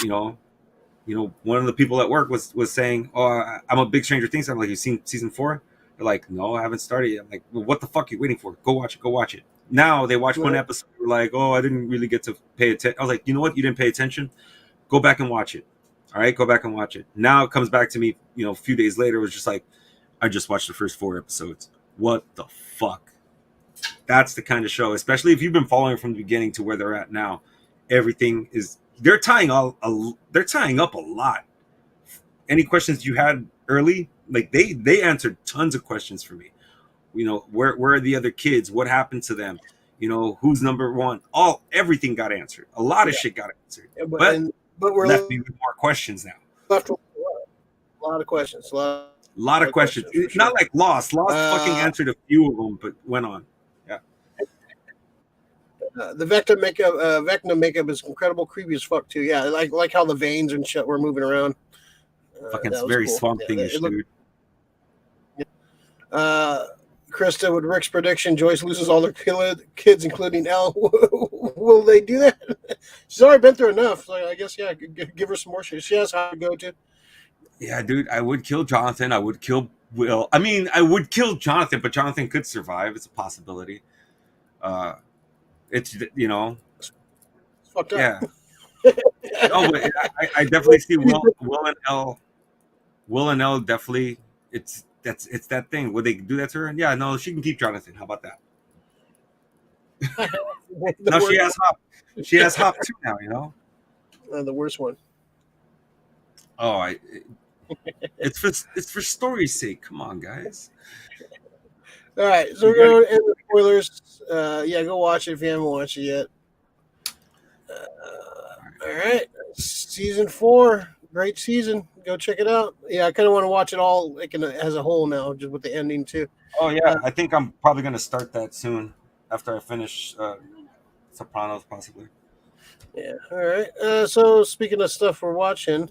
you know, one of the people at work was saying, "Oh, I'm a big Stranger Things." I'm like, "You seen season 4?" They're like, "No, I haven't started yet." I'm like, "Well, what the fuck are you waiting for? Go watch it. Go watch it." Now they watch one episode. They're like, "Oh, I didn't really get to pay attention." I was like, "You know what? You didn't pay attention. Go back and watch it. All right, go back and watch it." Now it comes back to me. You know, a few days later, it was just like, I just watched the first 4 episodes. What the fuck? That's the kind of show, especially if you've been following from the beginning to where they're at now. Everything is they're tying up a lot. Any questions you had early, like they answered tons of questions for me. You know, where are the other kids? What happened to them? You know, who's number one? Everything got answered. A lot of shit got answered, Yeah, but but we're left me with more questions now. left with a lot of questions. A lot of questions. for sure. Not like Lost. Lost fucking answered a few of them, but went on. Yeah. The Vecna makeup is incredible, creepy as fuck too. Yeah, like how the veins and shit were moving around. Fucking That was very cool. Swamp Yeah, Thing-ish, dude. Krista with Rick's prediction: Joyce loses all her kids, including Elle. Will they do that? She's already been through enough. So I guess give her some more shit. She has how to go to. Yeah, dude, I would kill Jonathan. I would kill Will. I mean, I would kill Jonathan, but Jonathan could survive. It's a possibility. It's It's fucked up. yeah. No, but I definitely see Will and Elle. Will and Elle definitely. It's that thing. Would they do that to her? Yeah, no, she can keep Jonathan. How about that? Now she has Hop. She has Hop too now. You know. The worst one. Oh, it's for story's sake. Come on, guys. All right, so we're going to end the spoilers. Yeah, go watch it if you haven't watched it yet. All right, season 4, great season. Go check it out. Yeah, I kind of want to watch it all like as a whole now, just with the ending too. Oh yeah, I think I'm probably gonna start that soon after I finish Sopranos, possibly. Yeah. All right. So speaking of stuff we're watching,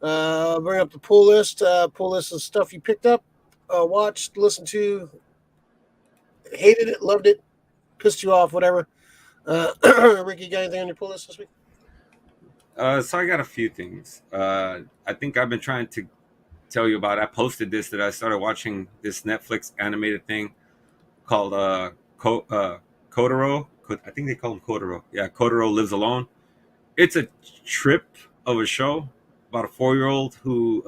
bring up the pull list. Pull list of stuff you picked up, watched, listened to, hated it, loved it, pissed you off, whatever. Ricky, got anything on your pull list this week? So I got a few things. I think I've been trying to tell you about. I posted this that I started watching this Netflix animated thing called Kotaro. I think they call him Kotaro. Yeah, Kotaro Lives Alone. It's a trip of a show about a 4-year-old who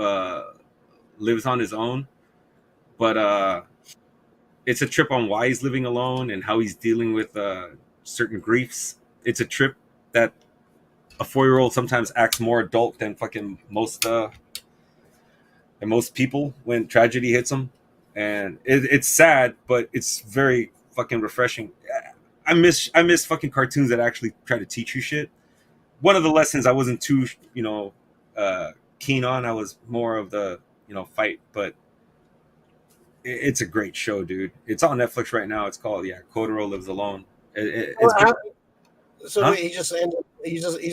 lives on his own, but it's a trip on why he's living alone and how he's dealing with certain griefs. It's a trip that a 4-year-old sometimes acts more adult than fucking most people when tragedy hits them, and it's sad, but it's very fucking refreshing. I miss fucking cartoons that actually try to teach you shit. One of the lessons I wasn't too keen on. I was more of the fight, but it's a great show, dude. It's on Netflix right now. It's called Kotaro Lives Alone. It's So Huh? wait, he's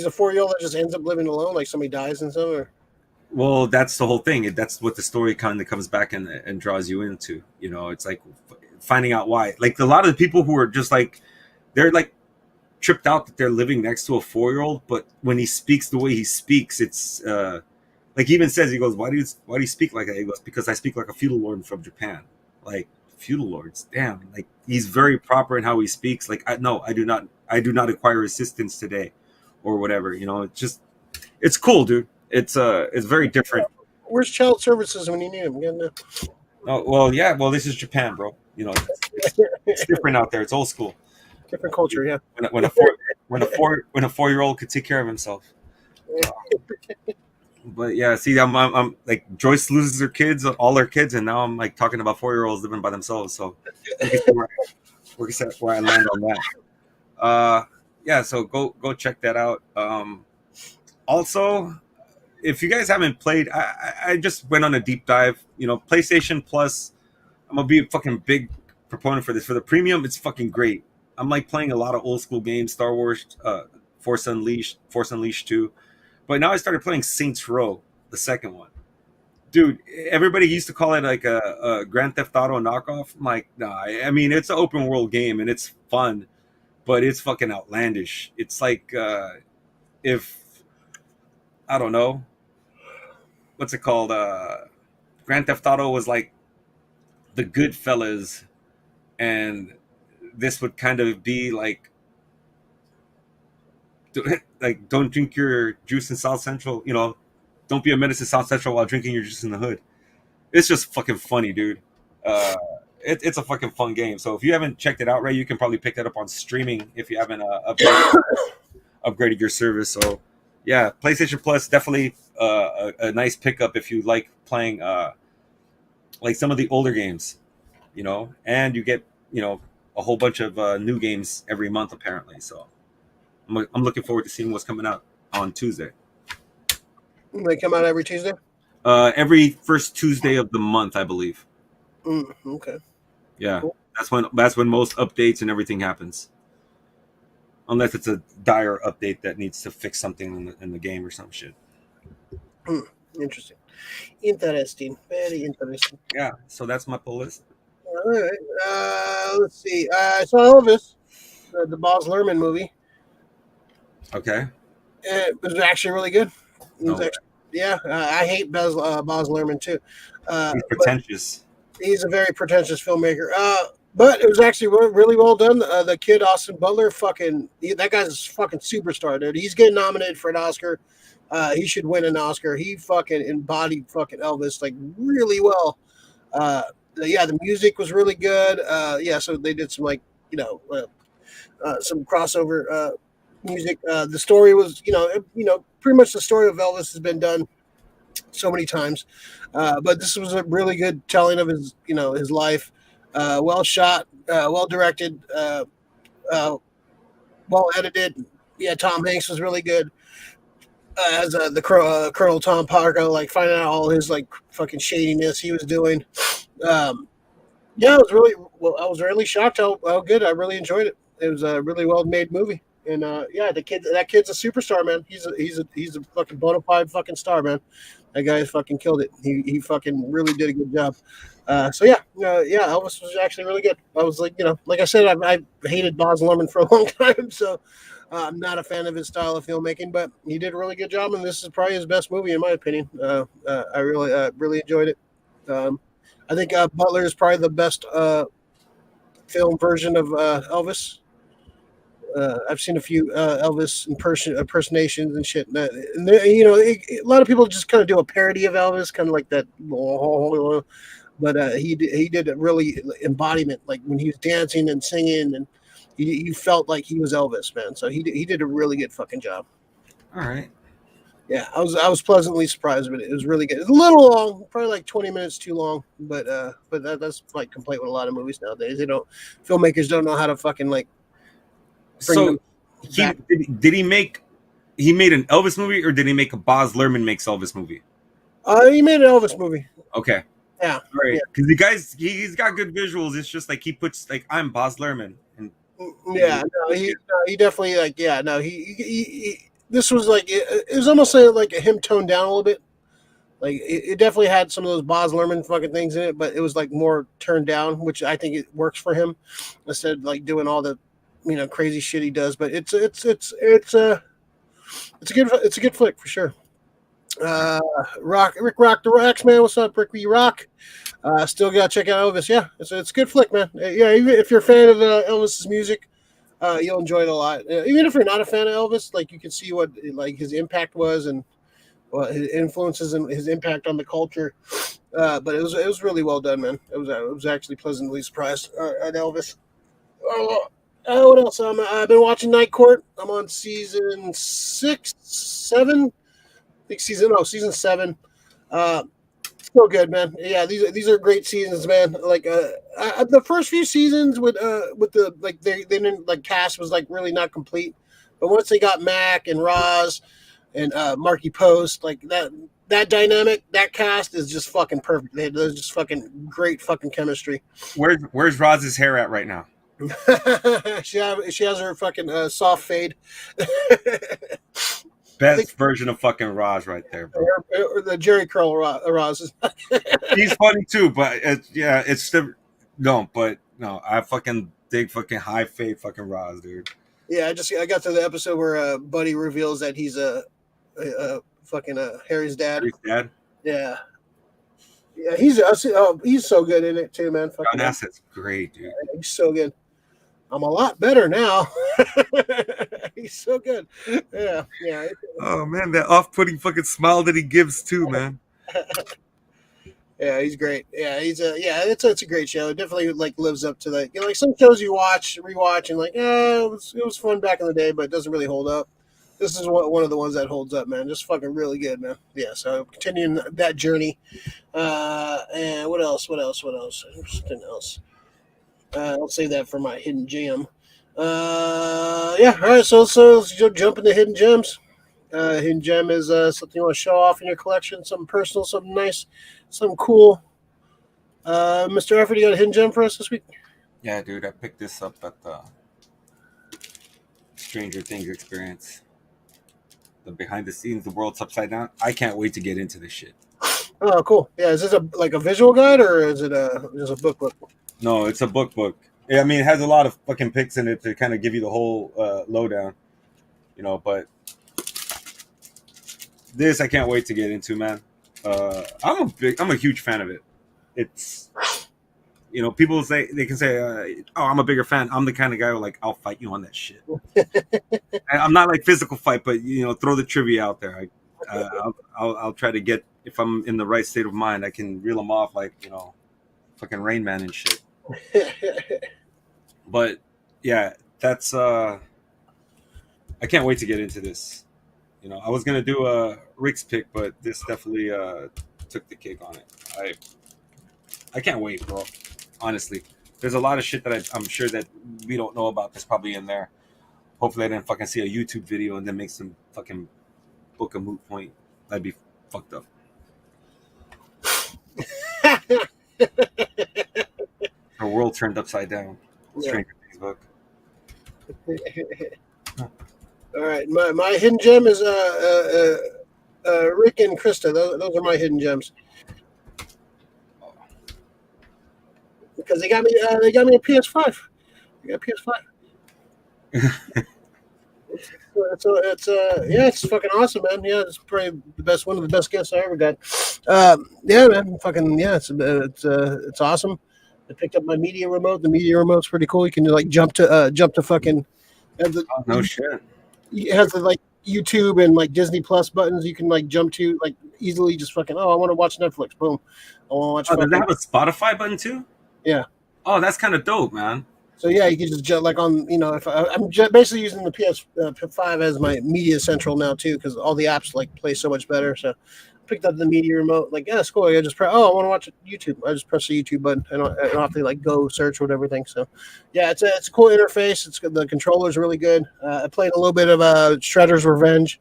a 4-year-old that just ends up living alone, like somebody dies and stuff. Or Well, that's the whole thing. That's what the story kind of comes back and draws you into. It's like finding out why. Like a lot of the people who are just like, they're like tripped out that they're living next to a 4-year-old, but when he speaks the way he speaks, it's like he even says, he goes, why do you speak like that? He goes, because I speak like a feudal lord from Japan. Like feudal lords, damn. Like he's very proper in how he speaks. Like I do not acquire assistance today, or whatever. It's cool, dude. It's very different. where's child services when you need them? Oh well, yeah. Well, this is Japan, bro. It's different out there. It's old school. Different culture, yeah. When a 4-year-old could take care of himself. But yeah, see, I'm like Joyce loses her kids, all her kids, and now I'm like talking about 4-year-olds living by themselves. So we can see where I land on that. Yeah, so go check that out. Also, if you guys haven't played, I just went on a deep dive. PlayStation Plus. I'm gonna be a fucking big proponent for this. For the premium, it's fucking great. I'm like playing a lot of old school games, Star Wars, Force Unleashed 2. But now I started playing Saints Row, the second one. Dude, everybody used to call it like a Grand Theft Auto knockoff. I'm like, nah. I mean, it's an open world game and it's fun, but it's fucking outlandish. It's like if I don't know, what's it called? Grand Theft Auto was like the Goodfellas, and this would kind of be like don't drink your juice in South Central. Don't be a menace in South Central while drinking your juice in the hood. It's just fucking funny, dude. It's a fucking fun game. So if you haven't checked it out, Ray, you can probably pick that up on streaming if you haven't upgraded your service. So yeah, PlayStation Plus definitely a nice pickup if you like playing like some of the older games, and you get a whole bunch of new games every month apparently. So I'm looking forward to seeing what's coming out on Tuesday. They come out every Tuesday. Every first Tuesday of the month, I believe. Okay. Yeah, Cool. that's when most updates and everything happens. Unless it's a dire update that needs to fix something in the game or some shit. Interesting. Very interesting. Yeah, so that's my pull list. All right. Let's see. I saw Elvis, the Baz Luhrmann movie. Okay. It was actually really good. It was No. actually, yeah, I hate Baz Luhrmann too. He's But pretentious. he's a very pretentious filmmaker. But it was actually really well done. The kid Austin Butler, that guy's a fucking superstar, dude. He's getting nominated for an Oscar. He should win an Oscar. He fucking embodied fucking Elvis like really well. The music was really good. So they did some some crossover music. The story was pretty much the story of Elvis has been done so many times, but this was a really good telling of his life. Well shot, well directed, well edited. Yeah, Tom Hanks was really good as Colonel Tom Parker, like finding out all his like fucking shadiness he was doing. I was really shocked how good. I really enjoyed it. It was a really well made movie, and that kid's a superstar, man. He's a fucking bona fide fucking star, man. That guy fucking killed it. He fucking really did a good job. Elvis was actually really good. I was like, like I said, I hated Baz Luhrmann for a long time, so I'm not a fan of his style of filmmaking, but he did a really good job, and this is probably his best movie in my opinion. I really enjoyed it. I think Butler is probably the best film version of Elvis. I've seen a few Elvis impersonations and shit. And a lot of people just kind of do a parody of Elvis, kind of like that. But he did a really embodiment, like when he was dancing and singing, and You felt like he was Elvis, man. So he did a really good fucking job. All right. Yeah, I was pleasantly surprised with it. It was really good. It's a little long, probably like 20 minutes too long, but that's like complaint with a lot of movies nowadays. They don't filmmakers don't know how to fucking like bring So them he back. did he made an Elvis movie, or did he make a Baz Luhrmann makes Elvis movie? He made an Elvis movie. Okay. Yeah, All right. yeah. Because the guy's he's got good visuals. It's just like he puts like I'm Baz Luhrmann, and Yeah, no, he definitely like yeah, no, he this was like it was almost like him toned down a little bit. Like it definitely had some of those Baz Luhrmann fucking things in it, but it was like more turned down, which I think it works for him instead of like doing all the crazy shit he does. But it's a good flick for sure. Rick Rock the Rocks, man. What's up, Rick? We rock. Still gotta check out Elvis. Yeah, it's a good flick, man. Yeah, even if you're a fan of Elvis's music, you'll enjoy it a lot. Even if you're not a fan of Elvis, like you can see what like his impact was and his influences and his impact on the culture. But it was really well done, man. It was actually pleasantly surprised at Elvis. What else? I've been watching Night Court. I'm on season 6, 7. I think season 7. Still good, man. Yeah, these are great seasons, man. Like the first few seasons with the like they didn't like cast was like really not complete, but once they got Mac and Roz and Marky Post, like that dynamic, that cast is just fucking perfect. There's just fucking great fucking chemistry. where's Roz's hair at right now? she has her fucking soft fade. Best version of fucking Roz right there, bro. Or the Jerry Curl Roz. He's funny too, but it's still no, but no, I fucking dig fucking high fade fucking Roz, dude. Yeah, I got to the episode where Buddy reveals that he's a fucking Harry's dad. Harry's dad. Yeah, yeah, he's so good in it too, man. John Fucking Asset's great, dude. he's so good. I'm a lot better now. He's so good. Yeah, yeah. Oh man, that off-putting fucking smile that he gives too, man. Yeah, he's great. Yeah, it's a great show. It definitely like lives up to like like some shows you rewatch, and like it was fun back in the day, but it doesn't really hold up. This is one of the ones that holds up, man. Just fucking really good, man. Yeah, so continuing that journey. And what else? Something else. I'll save that for my hidden gem. Yeah, all right. So let's jump into hidden gems. Hidden gem is something you want to show off in your collection, something personal, something nice, something cool. Mr. Effort, you got a hidden gem for us this week? Yeah, dude, I picked this up at the Stranger Things Experience. The behind the scenes, the world's upside down. I can't wait to get into this shit. Oh, cool. Yeah, is this a visual guide or is it just a book? No, it's a book. Yeah, I mean, it has a lot of fucking pics in it to kind of give you the whole lowdown, but this I can't wait to get into, man. I'm a huge fan of it. It's, people they can say, oh, I'm a bigger fan. I'm the kind of guy who like, I'll fight you on that shit. I'm not like physical fight, but throw the trivia out there. I'll try to get, if I'm in the right state of mind, I can reel them off like, fucking Rain Man and shit. But yeah, that's I can't wait to get into this. I was gonna do a Rick's pick, but this definitely took the cake on it. I can't wait, bro. Honestly, there's a lot of shit that I'm sure that we don't know about that's probably in there. Hopefully I didn't fucking see a YouTube video and then make some fucking book a moot point. That'd be fucked up. Our world turned upside down. Stranger Things book. All right, my hidden gem is Rick and Krista. Those are my hidden gems because they got me a PS5. They got a PS5. It's fucking awesome, man. Yeah, it's probably one of the best gifts I ever got. Yeah, man, fucking yeah, it's awesome. I picked up my media remote. The media remote's pretty cool. You can like jump to fucking. No shit. It has the like YouTube and like Disney Plus buttons. You can like jump to like easily. Just fucking. Oh, I want to watch Netflix. Boom. I want to watch. Does that have a Spotify button too? Yeah. Oh, that's kind of dope, man. So yeah, you can just like on if I'm basically using the PS5 as my media central now too, because all the apps like play so much better. So I picked up the media remote. Like, yeah, it's cool. I just press. Oh, I want to watch YouTube. I just press the YouTube button. I don't have to like go search or everything. So yeah, it's a cool interface. It's good. The controller's really good. I played a little bit of Shredder's Revenge.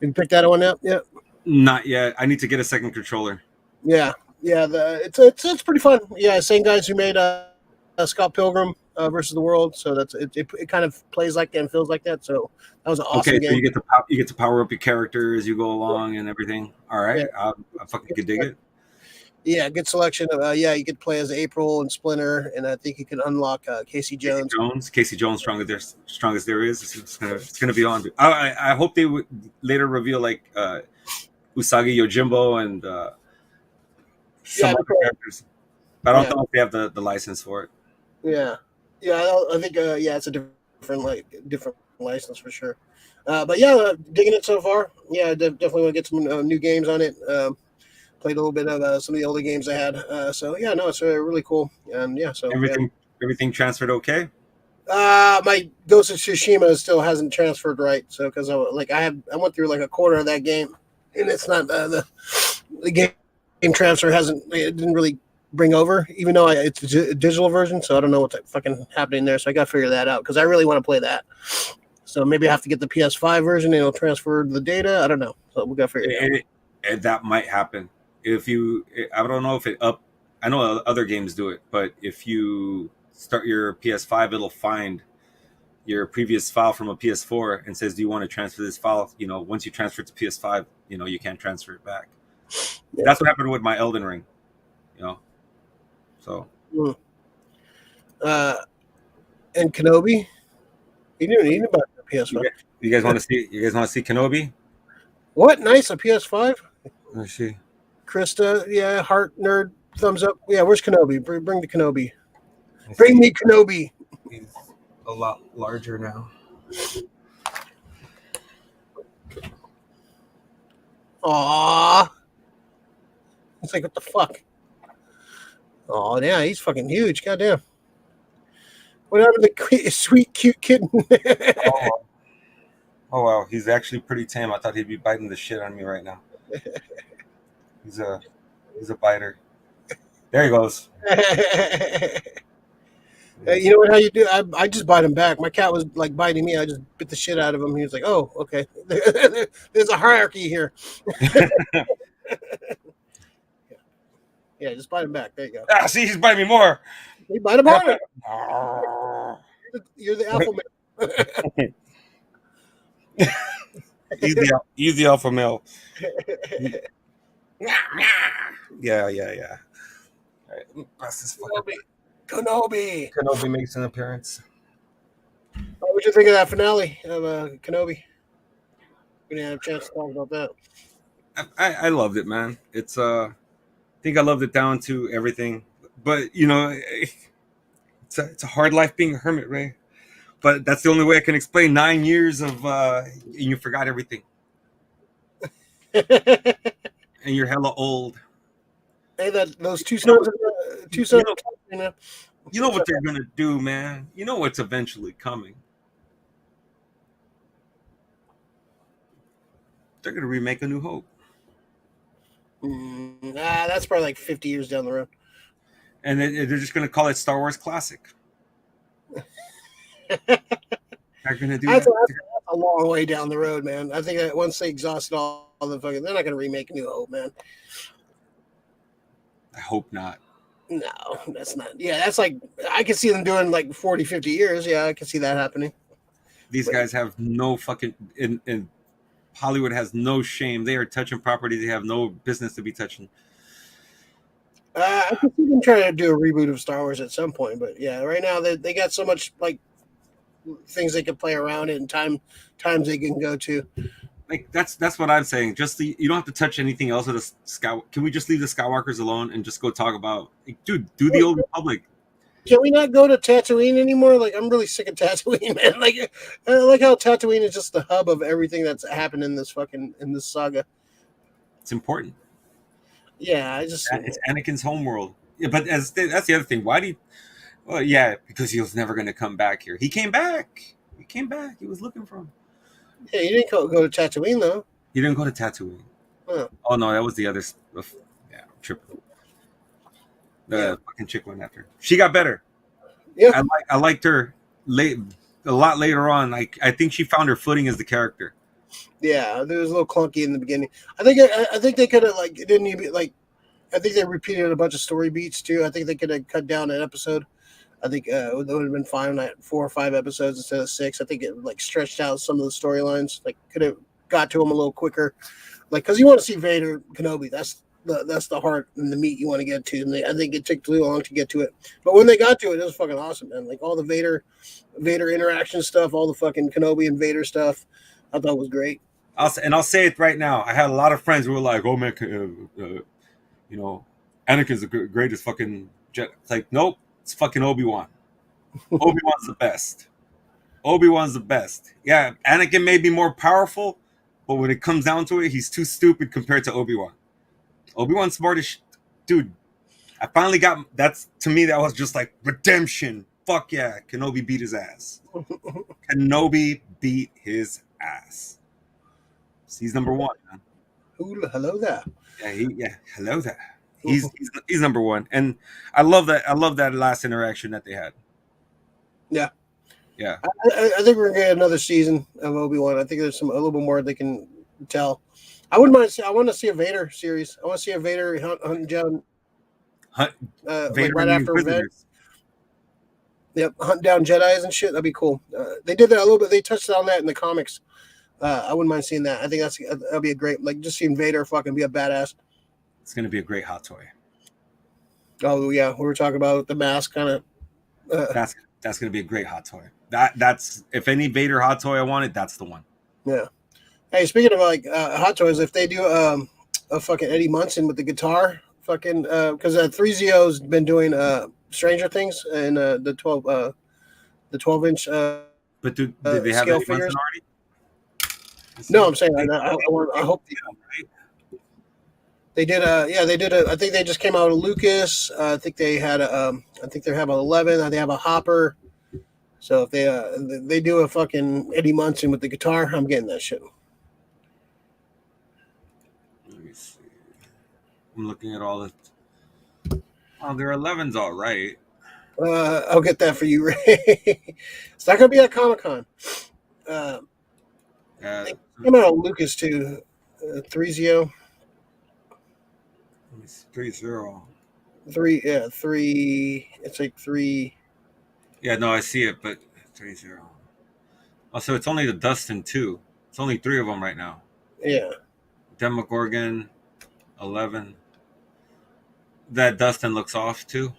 You picked that one up? Yeah. Not yet. I need to get a second controller. Yeah. Yeah. It's pretty fun. Yeah, same guys who made Scott Pilgrim versus the World, so that's it kind of plays like that and feels like that. So that was an awesome game. So you get to power up your character as you go along and everything. All right, Yeah. I fucking could dig it. Yeah, good selection of you could play as April and Splinter, and I think you can unlock Casey Jones. Casey Jones, strongest there is. It's gonna be on. I hope they would later reveal like Usagi Yojimbo and some other characters, but I don't know if they have the license for it. Yeah, I think it's a different license for sure. But yeah, digging it so far. Yeah, definitely want to get some new games on it. Played a little bit of some of the older games I had. So yeah, no, it's really cool. And yeah, so everything transferred okay. My Ghost of Tsushima still hasn't transferred right. So because I went through like a quarter of that game, and it's not the game transfer it didn't really bring over, even though it's a digital version. So I don't know what's fucking happening there. So I got to figure that out because I really want to play that. So maybe I have to get the PS5 version and it'll transfer the data. I don't know. So we got to figure it out. And that might happen. I don't know if I know other games do it, but if you start your PS5, it'll find your previous file from a PS4 and says, do you want to transfer this file? Once you transfer it to PS5, you can't transfer it back. Yeah. That's what happened with my Elden Ring, so. And Kenobi? You knew about the PS5. You guys want to see Kenobi? What? Nice, a PS5? Let's see. Krista, yeah, heart nerd, thumbs up. Yeah, where's Kenobi? Bring the Kenobi. Bring me Kenobi. He's a lot larger now. Aww. It's like, what the fuck? Oh, yeah, he's fucking huge. Goddamn. What happened to the sweet, cute kitten? Oh, wow. He's actually pretty tame. I thought he'd be biting the shit on me right now. He's a biter. There he goes. You know what? How you do? I just bite him back. My cat was like biting me. I just bit the shit out of him. He was like, "Oh, okay." There's a hierarchy here. Yeah, just bite him back. There you go. Ah, see, he's biting me more. He bite him harder. You're the alpha male. He's the alpha male. Yeah. All right, pass this fucking. Kenobi makes an appearance. What would you think of that finale of Kenobi? We didn't have a chance to talk about that. I loved it, man. It's I think I loved it down to everything, but it's a hard life being a hermit, Ray. But that's the only way I can explain 9 years of and you forgot everything, and you're hella old. Hey, those two sons. You know what they're gonna do, man. You know what's eventually coming. They're gonna remake A New Hope. That's probably like 50 years down the road. And they're just gonna call it Star Wars Classic. They're gonna do that. That's a long way down the road, man. I think that once they exhaust all the fucking, they're not gonna remake New Hope, man. I hope not. No, that's not. Yeah, that's like, I can see them doing like 40, 50 years. Yeah, I can see that happening. These guys have no fucking, and Hollywood has no shame. They are touching properties they have no business to be touching. I can see them trying to do a reboot of Star Wars at some point, but yeah, right now they got so much like things they can play around in, times they can go to. Like that's what I'm saying. You don't have to touch anything else with the Sky. Can we just leave the Skywalkers alone and just go talk about, dude? Do the Old Republic. Can we not go to Tatooine anymore? Like, I'm really sick of Tatooine, man. Like, I like how Tatooine is just the hub of everything that's happened in this saga. It's important. Yeah, it's Anakin's homeworld. Yeah, but that's the other thing. Why Well, yeah, because he was never going to come back here. He came back. He came back. He was looking for him. Yeah, you didn't go to Tatooine though. He didn't go to Tatooine. Huh. Oh no, that was the other. Yeah, tripping. The Yeah. fucking chick went after. She got better. Yeah. I liked her late a lot later on. I think she found her footing as the character. Yeah, it was a little clunky in the beginning. I think they could have like it didn't even like. I think they repeated a bunch of story beats too. I think they could have cut down an episode. I think it would have been fine at 4 or 5 episodes instead of 6. I think it like stretched out some of the storylines. Like could have got to them a little quicker. Like because you want to see Vader Kenobi. That's the heart and the meat you want to get to. And I think it took too long to get to it. But when they got to it, it was fucking awesome, man. Like all the Vader interaction stuff, all the fucking Kenobi and Vader stuff, I thought was great. I'll say it right now. I had a lot of friends who were like, "Oh man, you know, Anakin's the greatest fucking jet." It's like, nope, it's fucking Obi-Wan. Obi-Wan's the best. Obi-Wan's the best. Yeah, Anakin may be more powerful, but when it comes down to it, he's too stupid compared to Obi-Wan. Obi-Wan's smart as dude. I finally got to me, that was just like redemption. Fuck yeah, Kenobi beat his ass. Kenobi beat his ass. He's number one, man. Ooh, hello there. Yeah, hello there. He's number one, and I love that. I love that last interaction that they had. Yeah. Yeah. I think we're gonna get another season of Obi-Wan. I think there's a little bit more they can tell. I wouldn't mind. I want to see a Vader series. I want to see a Vader hunting down. Vader like right after Revenge. Inquisitors. Yep, hunting down Jedi's and shit. That'd be cool. They did that a little bit. They touched on that in the comics. I wouldn't mind seeing that. I think that'll be a great, like, just seeing Vader fucking be a badass. It's gonna be a great hot toy. Oh yeah, we were talking about the mask kind of. That's gonna be a great hot toy. That's if any Vader hot toy I wanted, that's the one. Yeah. Hey, speaking of like hot toys, if they do a fucking Eddie Munson with the guitar, fucking because 3ZO's been doing Stranger Things and the 12-inch. But did they have scale Eddie figures? Munson already? No, I'm saying I hope they did. Yeah, they did. I think they just came out of Lucas. I think they had. I think they have an 11. They have a Hopper. So if they do a fucking Eddie Munson with the guitar, I'm getting that shit. Let me see. I'm looking at all the. Oh, their 11's all right. I'll get that for you, Ray. It's not gonna be at Comic-Con. They came out of Lucas too. 3ZO. 3-0. 3. Yeah, 3. It's like 3. Yeah, no, I see it, but 3-0. Oh, so it's only the Dustin 2. It's only 3 of them right now. Yeah. Demogorgon, 11. That Dustin looks off too.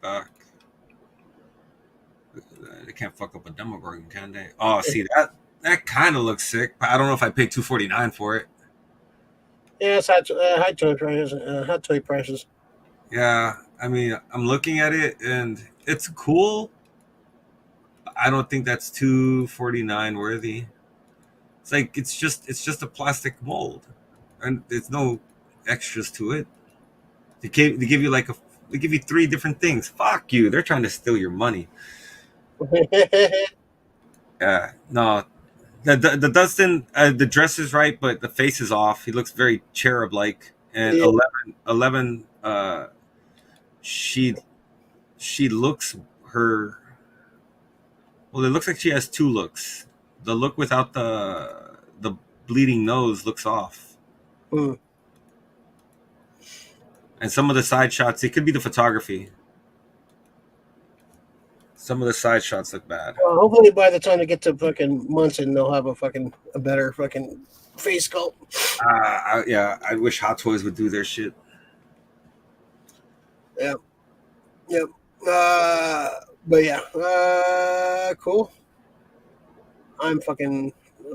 Back. They can't fuck up a Demogorgon, can they? Oh, see that kind of looks sick. But I don't know if I paid $249 for it. Yeah, it's high toy prices. Hot toy prices. Yeah, I mean, I'm looking at it and it's cool. I don't think that's $249 worthy. It's like it's just a plastic mold, and there's no extras to it. They give you they give you 3 different things. Fuck you! They're trying to steal your money. Yeah, no. The Dustin, the dress is right, but the face is off. He looks very cherub-like. And Yeah. 11, she looks her. Well, it looks like she has 2 looks. The look without the bleeding nose looks off. Mm. And some of the side shots, it could be the photography. Some of the side shots look bad. Well, hopefully by the time they get to fucking Munson, they'll have a better fucking face sculpt. I wish Hot Toys would do their shit. Yep. But yeah, cool. I'm fucking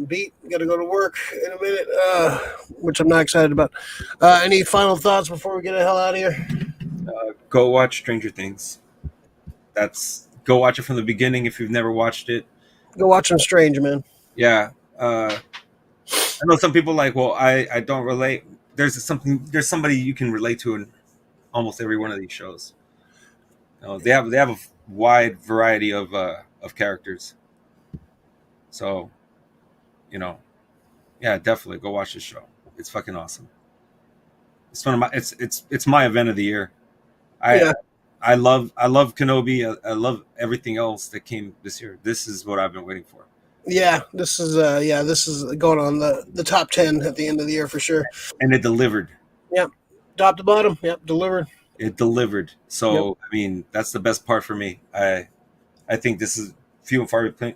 beat. Gotta go to work in a minute, which I'm not excited about. Any final thoughts before we get the hell out of here? Go watch Stranger Things. Go watch it from the beginning if you've never watched it. Go watch some Strange, man. Yeah. I know some people like, well, I don't relate. There's somebody you can relate to in almost every one of these shows. They have a wide variety of characters. So, yeah, definitely go watch this show. It's fucking awesome. It's one of my it's my event of the year. Yeah. I love Kenobi. I love everything else that came this year. This is what I've been waiting for. Yeah, this is going on the top 10 at the end of the year for sure. And it delivered. Yep, top to bottom. Yep, delivered. It delivered. So I mean, that's the best part for me. I think this is few and far between.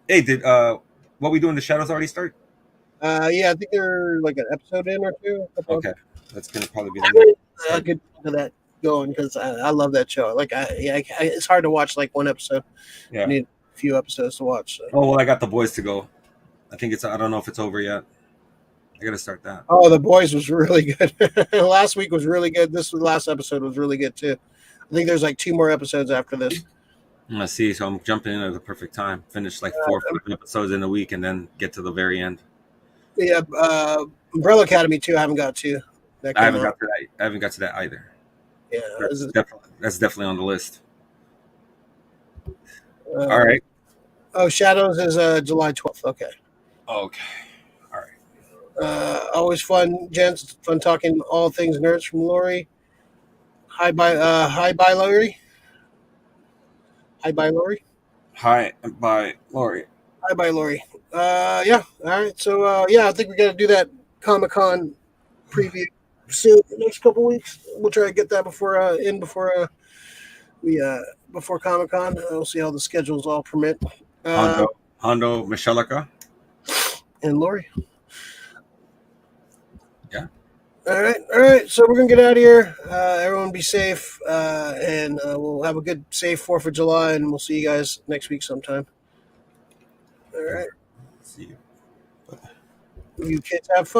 Hey, did What We Do in the Shadows already start? Yeah, I think they're like an episode in or two. Okay, that's gonna probably be a good chunk of that going because I love that show. Like it's hard to watch like one episode. Yeah, I need a few episodes to watch. So. Oh well, I got The Boys to go. I don't know if it's over yet. I gotta start that. Oh, The Boys was really good. Last week was really good. This last episode was really good too. I think there's like 2 more episodes after this. I see. So I'm jumping in at the perfect time. Finish like 4 or 5 episodes in a week, and then get to the very end. Yeah, Umbrella Academy too. I haven't got to. I haven't got to that. I haven't got to that either. Yeah, that's definitely on the list. All right. Oh, Shadows is July 12th. Okay. All right. Always fun, gents. Fun talking all things nerds from Lori. Hi, bye, Lori. Hi, bye, Lori. Hi, bye, Lori. Hi, bye, Lori. Yeah. All right. So, I think we got to do that Comic-Con preview soon. The next couple weeks, we'll try to get that before Comic-Con. We'll see how the schedules all permit. Hondo Michalaka. And Lori. Yeah. All right. So we're gonna get out of here. Everyone be safe, and we'll have a good, safe 4th of July, and we'll see you guys next week sometime. All right. See you. You kids have fun.